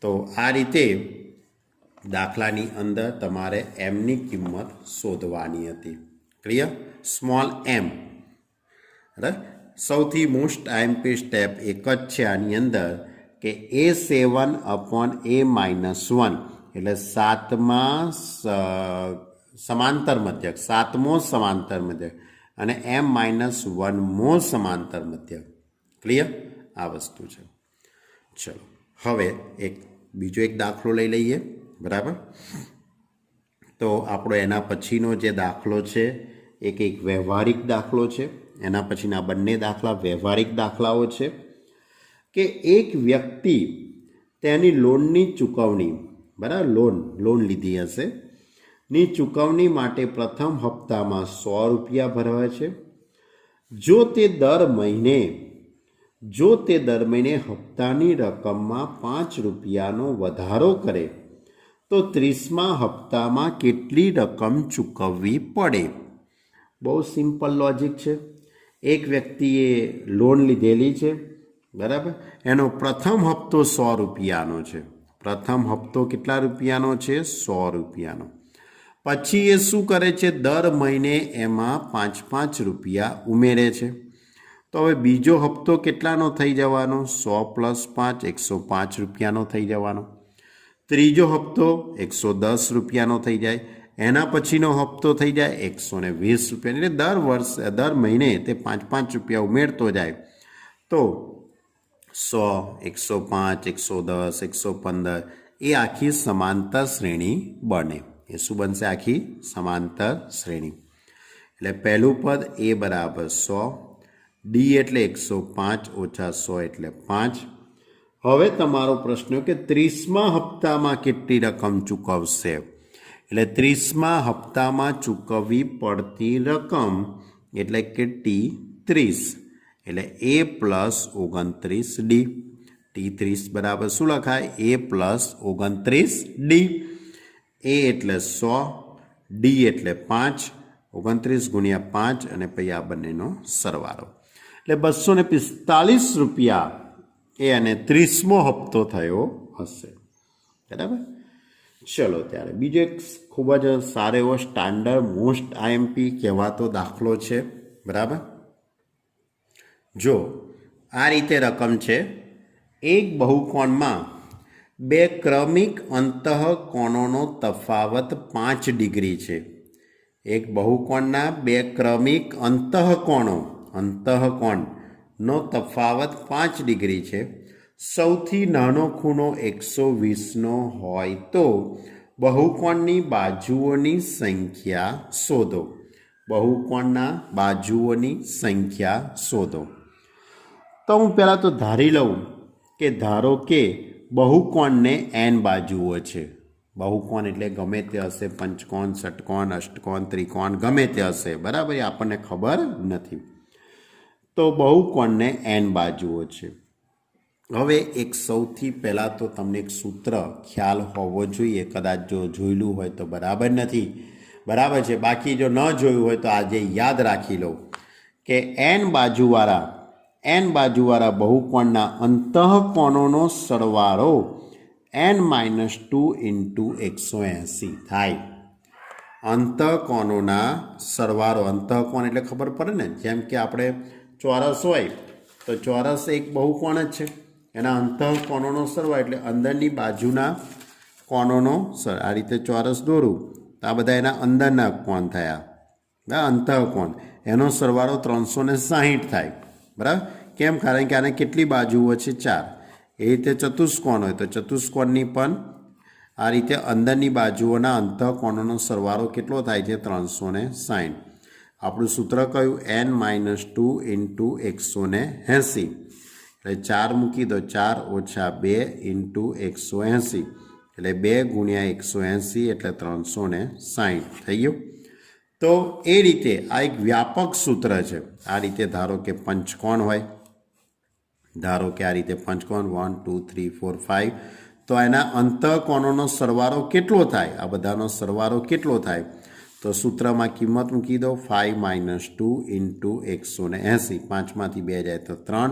તો આ રીતે દાખલાની અંદર તમારે એમની કિંમત શોધવાની હતી. ક્લિયર? સ્મોલ એમ. રાઈટ? સૌથી મોસ્ટ આઈએમપી સ્ટેપ એક જ છે આની અંદર કે A7/A-1 એટલે સમાંતર મધ્યક, 7મો સમાંતર મધ્યક અને M-1મો સમાંતર મધ્યક. ક્લિયર? આ વસ્તુ છે. ચલો હવે બીજો એક દાખલો લઈ લઈએ. બરાબર? તો આપણો એના પછીનો જે દાખલો છે એક વ્યવહારિક દાખલો છે. એના પછીના બંને દાખલા વ્યવહારિક દાખલાઓ છે કે એક વ્યક્તિ તેની લોનની ચૂકવણી, બરાબર, લોન લીધી હશે, ની ચૂકવણી માટે પ્રથમ હપ્તામાં 100 રૂપિયા ભરવા છે. જો તે દર મહિને હપ્તાની રકમમાં 5 રૂપિયાનો વધારો કરે તો 30મા હપ્તામાં કેટલી રકમ ચૂકવવી પડે? બહુ સિમ્પલ લોજિક છે. એક વ્યક્તિએ લોન લીધેલી છે, બરાબર, એનો પ્રથમ હપ્તો 100 રૂપિયાનો છે. પ્રથમ હપ્તો કેટલા રૂપિયાનો છે? 100 રૂપિયાનો. પછી એ શું કરે છે? દર મહિને એમાં 5 રૂપિયા ઉમેરે છે. તો હવે બીજો હપ્તો કેટલાનો થઈ જવાનો? 100 + 5 105 રૂપિયાનો થઈ જવાનો. ત્રીજો હપ્તો 110 રૂપિયાનો થઈ જાય. એના પછીનો હપ્તો થઈ જાય 120 રૂપિયાનો. એટલે દર મહિને તે 5 રૂપિયા ઉમેરતો જાય. તો 100, 105, 110, 115 એ આખી સમાંતર શ્રેણી બને. એ શું બનશે? આખી સમાંતર શ્રેણી. એટલે પહેલું પદ A બરાબર 100, D એટલે 105 ઓછા 100 એટલે 5. હવે તમારો પ્રશ્ન કે 30મા હપ્તામાં કેટલી રકમ ચૂકવશે? એટલે 30મા હપ્તામાં ચૂકવવી પડતી રકમ એટલે કેટલી? 30. એટલે A + 29D. T30 બરાબર શું લખાય? A + 29D. A એટલે 100, D એટલે 5, 29 ગુણ્યા 5 અને પછી આ બંનેનો સરવાળો. એટલે 245 રૂપિયા એ અને 30મો હપ્તો થયો હશે. બરાબર? ચલો ત્યારે બીજો એક ખૂબ જ સારો એવો સ્ટાન્ડર્ડ મોસ્ટ આઈએમપી કહેવાતો દાખલો છે. બરાબર? જો આ રીતે રકમ છે. એક બહુકોણમાં બે ક્રમિક અંતઃકોણોનો તફાવત 5 ડિગ્રી છે. એક બહુકોણના બે ક્રમિક અંતઃકોણનો તફાવત 5 ડિગ્રી છે. સૌથી નાનો ખૂણો 120નો હોય તો બહુકોણની બાજુઓની સંખ્યા શોધો. બહુકોણના બાજુઓની સંખ્યા શોધો. તો હું પહેલાં તો ધારી લઉં કે ધારો કે બહુકોણને n બાજુઓ છે. બહુકોણ એટલે ગમે તે હશે, પંચકોણ, ષટકોણ, અષ્ટકોણ, ત્રિકોણ, ગમે તે હશે. બરાબર? એ આપણને ખબર નથી. તો બહુકોણને n બાજુઓ છે. હવે એક સૌથી પહેલાં તો તમને એક સૂત્ર ખ્યાલ હોવો જોઈએ. કદાચ જો જોયેલું હોય તો બરાબર નથી, બરાબર છે. બાકી જો ન જોયું હોય તો આજે યાદ રાખી લો કે n બાજુવાળા બહુકોણના અંતઃકોણોનો સરવાળો n - 2 × 180 થાય. અંતઃકોણોના સરવાળો, અંતઃકોણ એટલે ખબર પડે ને, જેમ કે આપણે ચોરસ હોય તો ચોરસ એક બહુકોણ જ છે. એના અંતઃકોણોનો સરવાળો એટલે અંદરની બાજુના કોણોનો આ રીતે ચોરસ દોરું તો આ બધા એના અંદરના કોણ થયા, અંતઃકોણ. એનો સરવાળો 360 થાય. બરાબર? કેમ? કારણ કે આને કેટલી બાજુઓ છે? 4. એ રીતે ચતુષ્કોણ હોય તો ચતુષ્કોણની પણ આ રીતે અંદરની બાજુઓના અંતઃકોણોનો સરવાળો કેટલો થાય છે? 360. આપણું સૂત્ર કયું? n - 2 × 180. એટલે 4 મૂકી દો. 4 - 2 × 180 એટલે 2 × 180 એટલે 360 થઈ ગયું. તો એ રીતે આ એક વ્યાપક સૂત્ર છે. આ રીતે ધારો કે પંચકોણ હોય, ધારો કે આ રીતે પંચકોણ 1 2 3 4 5, તો એના અંતઃકોણોનો સરવાળો કેટલો થાય, આ બધાનો સરવાળો કેટલો થાય, તો સૂત્રમાં કિંમત મૂકી દો 5 - 2 × 180. 5માંથી 2 જાય તો 3,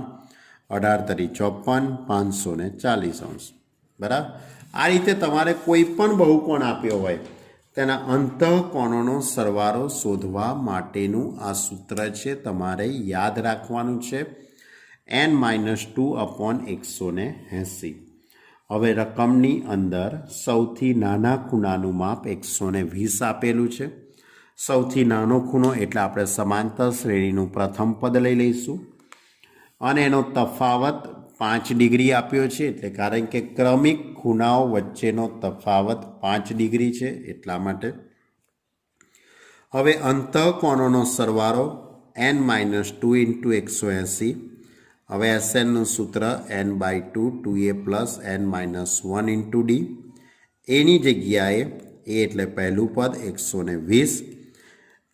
18 તરી 54, 540 અંશ. બરાબર. આ રીતે તમારે કોઈ પણ બહુકોણ આપ્યો હોય તેના અંતઃકોણોનો સરવાળો શોધવા માટેનું આ સૂત્ર છે, તમારે યાદ રાખવાનું છે, n-2/180. હવે રકમની અંદર સૌથી નાના ખૂણાનું માપ 120 આપેલું છે. સૌથી નાનો ખૂણો એટલે આપણે સમાંતર શ્રેણીનું પ્રથમ પદ લઈ લઈશું અને એનો તફાવત 5 ડિગ્રી આપ્યો છે, એટલે કારણ કે ક્રમિક ખૂણાઓ વચ્ચેનો તફાવત 5 ડિગ્રી છે એટલા માટે. હવે અંતઃકોણોનો સરવાળો n-2 × 180. હવે SNનું સૂત્ર n/2 2a + n-1 × d. એની જગ્યાએ એ એટલે પહેલું પદ 120,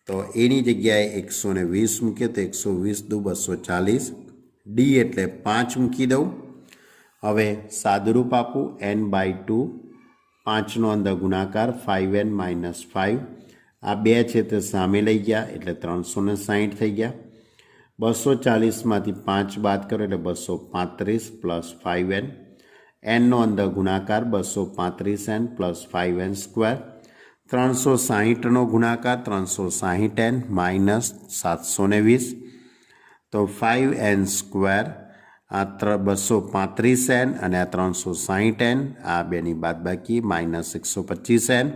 તો એની જગ્યાએ 120 મૂકીએ તો 120 × 2 = 240. ડી એટલે 5 મૂકી દઉં. હવે સાદુરૂપ આપું, n/2, 5નો અંદર ગુણાકાર 5n - 5, આ 2 છે તે સામે લઈ ગયા એટલે 360 થઈ ગયા. 240માંથી 5 બાદ કરો એટલે 235 + 5n. nનો અંદર ગુણાકાર 235n + 5n². 360નો ગુણાકાર 360n - 720, તો 5n². આ 235n અને આ 360n, આ બેની બાદબાકી -125n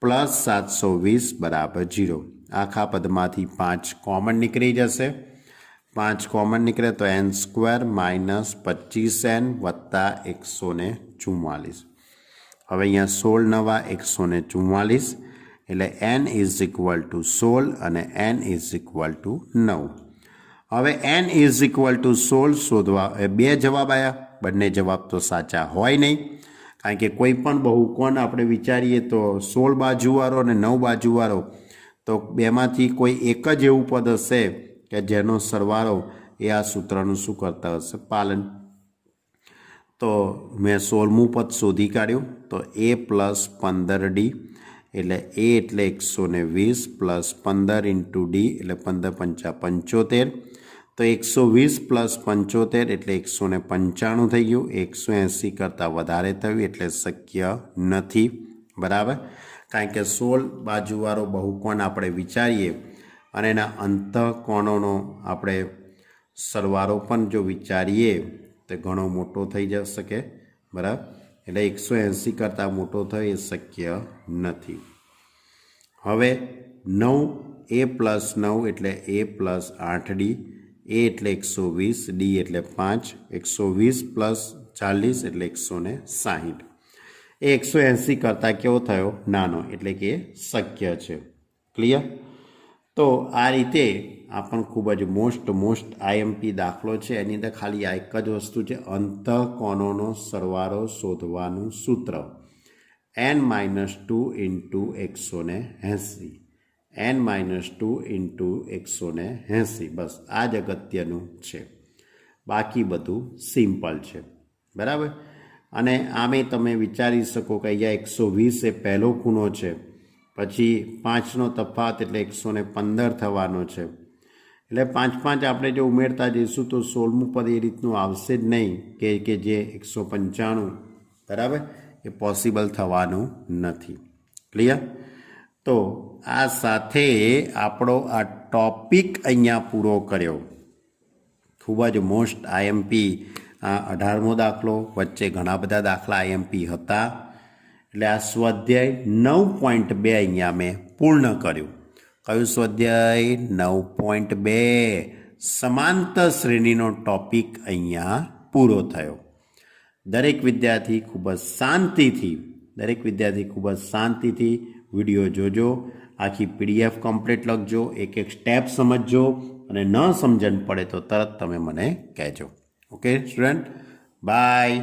+ 720 = 0. આખા પદમાંથી 5 કોમન નીકળી જશે. 5 કોમન નીકળે તો n² - 25n + 144. હવે અહીંયા 16 નવા 144, એટલે n = 16 અને n = 9. હવે n = 16 શોધવા, બે જવાબ આવ્યા, બંને જવાબ તો સાચા હોય નહીં, કારણ કે કોઈ પણ બહુકોણ આપણે વિચારીએ તો 16 બાજુવાળો અને 9 બાજુવાળો, તો બેમાંથી કોઈ એક જ એવું પદ હશે કે જેનો સરવાળો એ આ સૂત્રનું શું કરતા હશે, પાલન. તો મેં 16મું પદ શોધી કાઢ્યું, તો a + 15d, એટલે a એટલે 120 + 15 × d એટલે 15 × 5 = 75. તો 120 + 75 એટલે 195 થઈ ગયું. 180 કરતાં વધારે થયું એટલે શક્ય નથી. બરાબર. કારણ કે 16 બાજુવાળો બહુકોણ આપણે વિચારીએ અને એના અંતઃકોણોનો આપણે સરવાળો પણ જો વિચારીએ તો ઘણો મોટો થઈ શકે. બરાબર. એટલે 180 કરતાં મોટો થયો એ શક્ય નથી. હવે 9, a + 9 એટલે a + 8d, a એટલે 120, d એટલે 5, 120 + 40 એટલે 160. એ 180 કરતાં કેવો થયો, નાનો, એટલે કે શક્ય છે. ક્લિયર? તો આ રીતે આ પણ ખૂબ જ મોસ્ટ IMP દાખલો છે. એની અંદર ખાલી આ એક જ વસ્તુ છે, અંતઃકોણોનો સરવાળો શોધવાનું સૂત્ર n-2 × 180. n-2 × 180, બસ આ જ અગત્યનું છે, બાકી બધું સિમ્પલ છે. બરાબર. અને આમે તમે વિચારી શકો કે અહીંયા 120 એ પહેલો ખૂણો છે, પછી 5નો તફાવત એટલે 115 થવાનો છે, એટલે 5 5 આપણે જો ઉમેરતા જઈશું તો 16મું પદ એ રીતનું આવશે જ નહીં કે જે 195. બરાબર. એ પોસિબલ થવાનું નથી. ક્લિયર? તો આ સાથે આપણો આ ટોપિક અહીંયા પૂરો કર્યો. ખૂબ જ મોસ્ટ IMP 18મો દાખલો. વચ્ચે ઘણા બધા દાખલા IMP હતા, એટલે આ સ્વાધ્યાય 9.2 અહીંયા મેં પૂર્ણ કર્યું. કયું સ્વાધ્યાય? 9.2. સમાંતર શ્રેણીનો ટોપિક અહીંયા પૂરો થયો. દરેક વિદ્યાર્થી ખૂબ જ શાંતિથી વિડીયો જોજો, આખી PDF કમ્પ્લીટ લખજો, એક એક સ્ટેપ સમજજો, અને ન સમજણ પડે તો તરત તમે મને કહેજો. Okay student, by.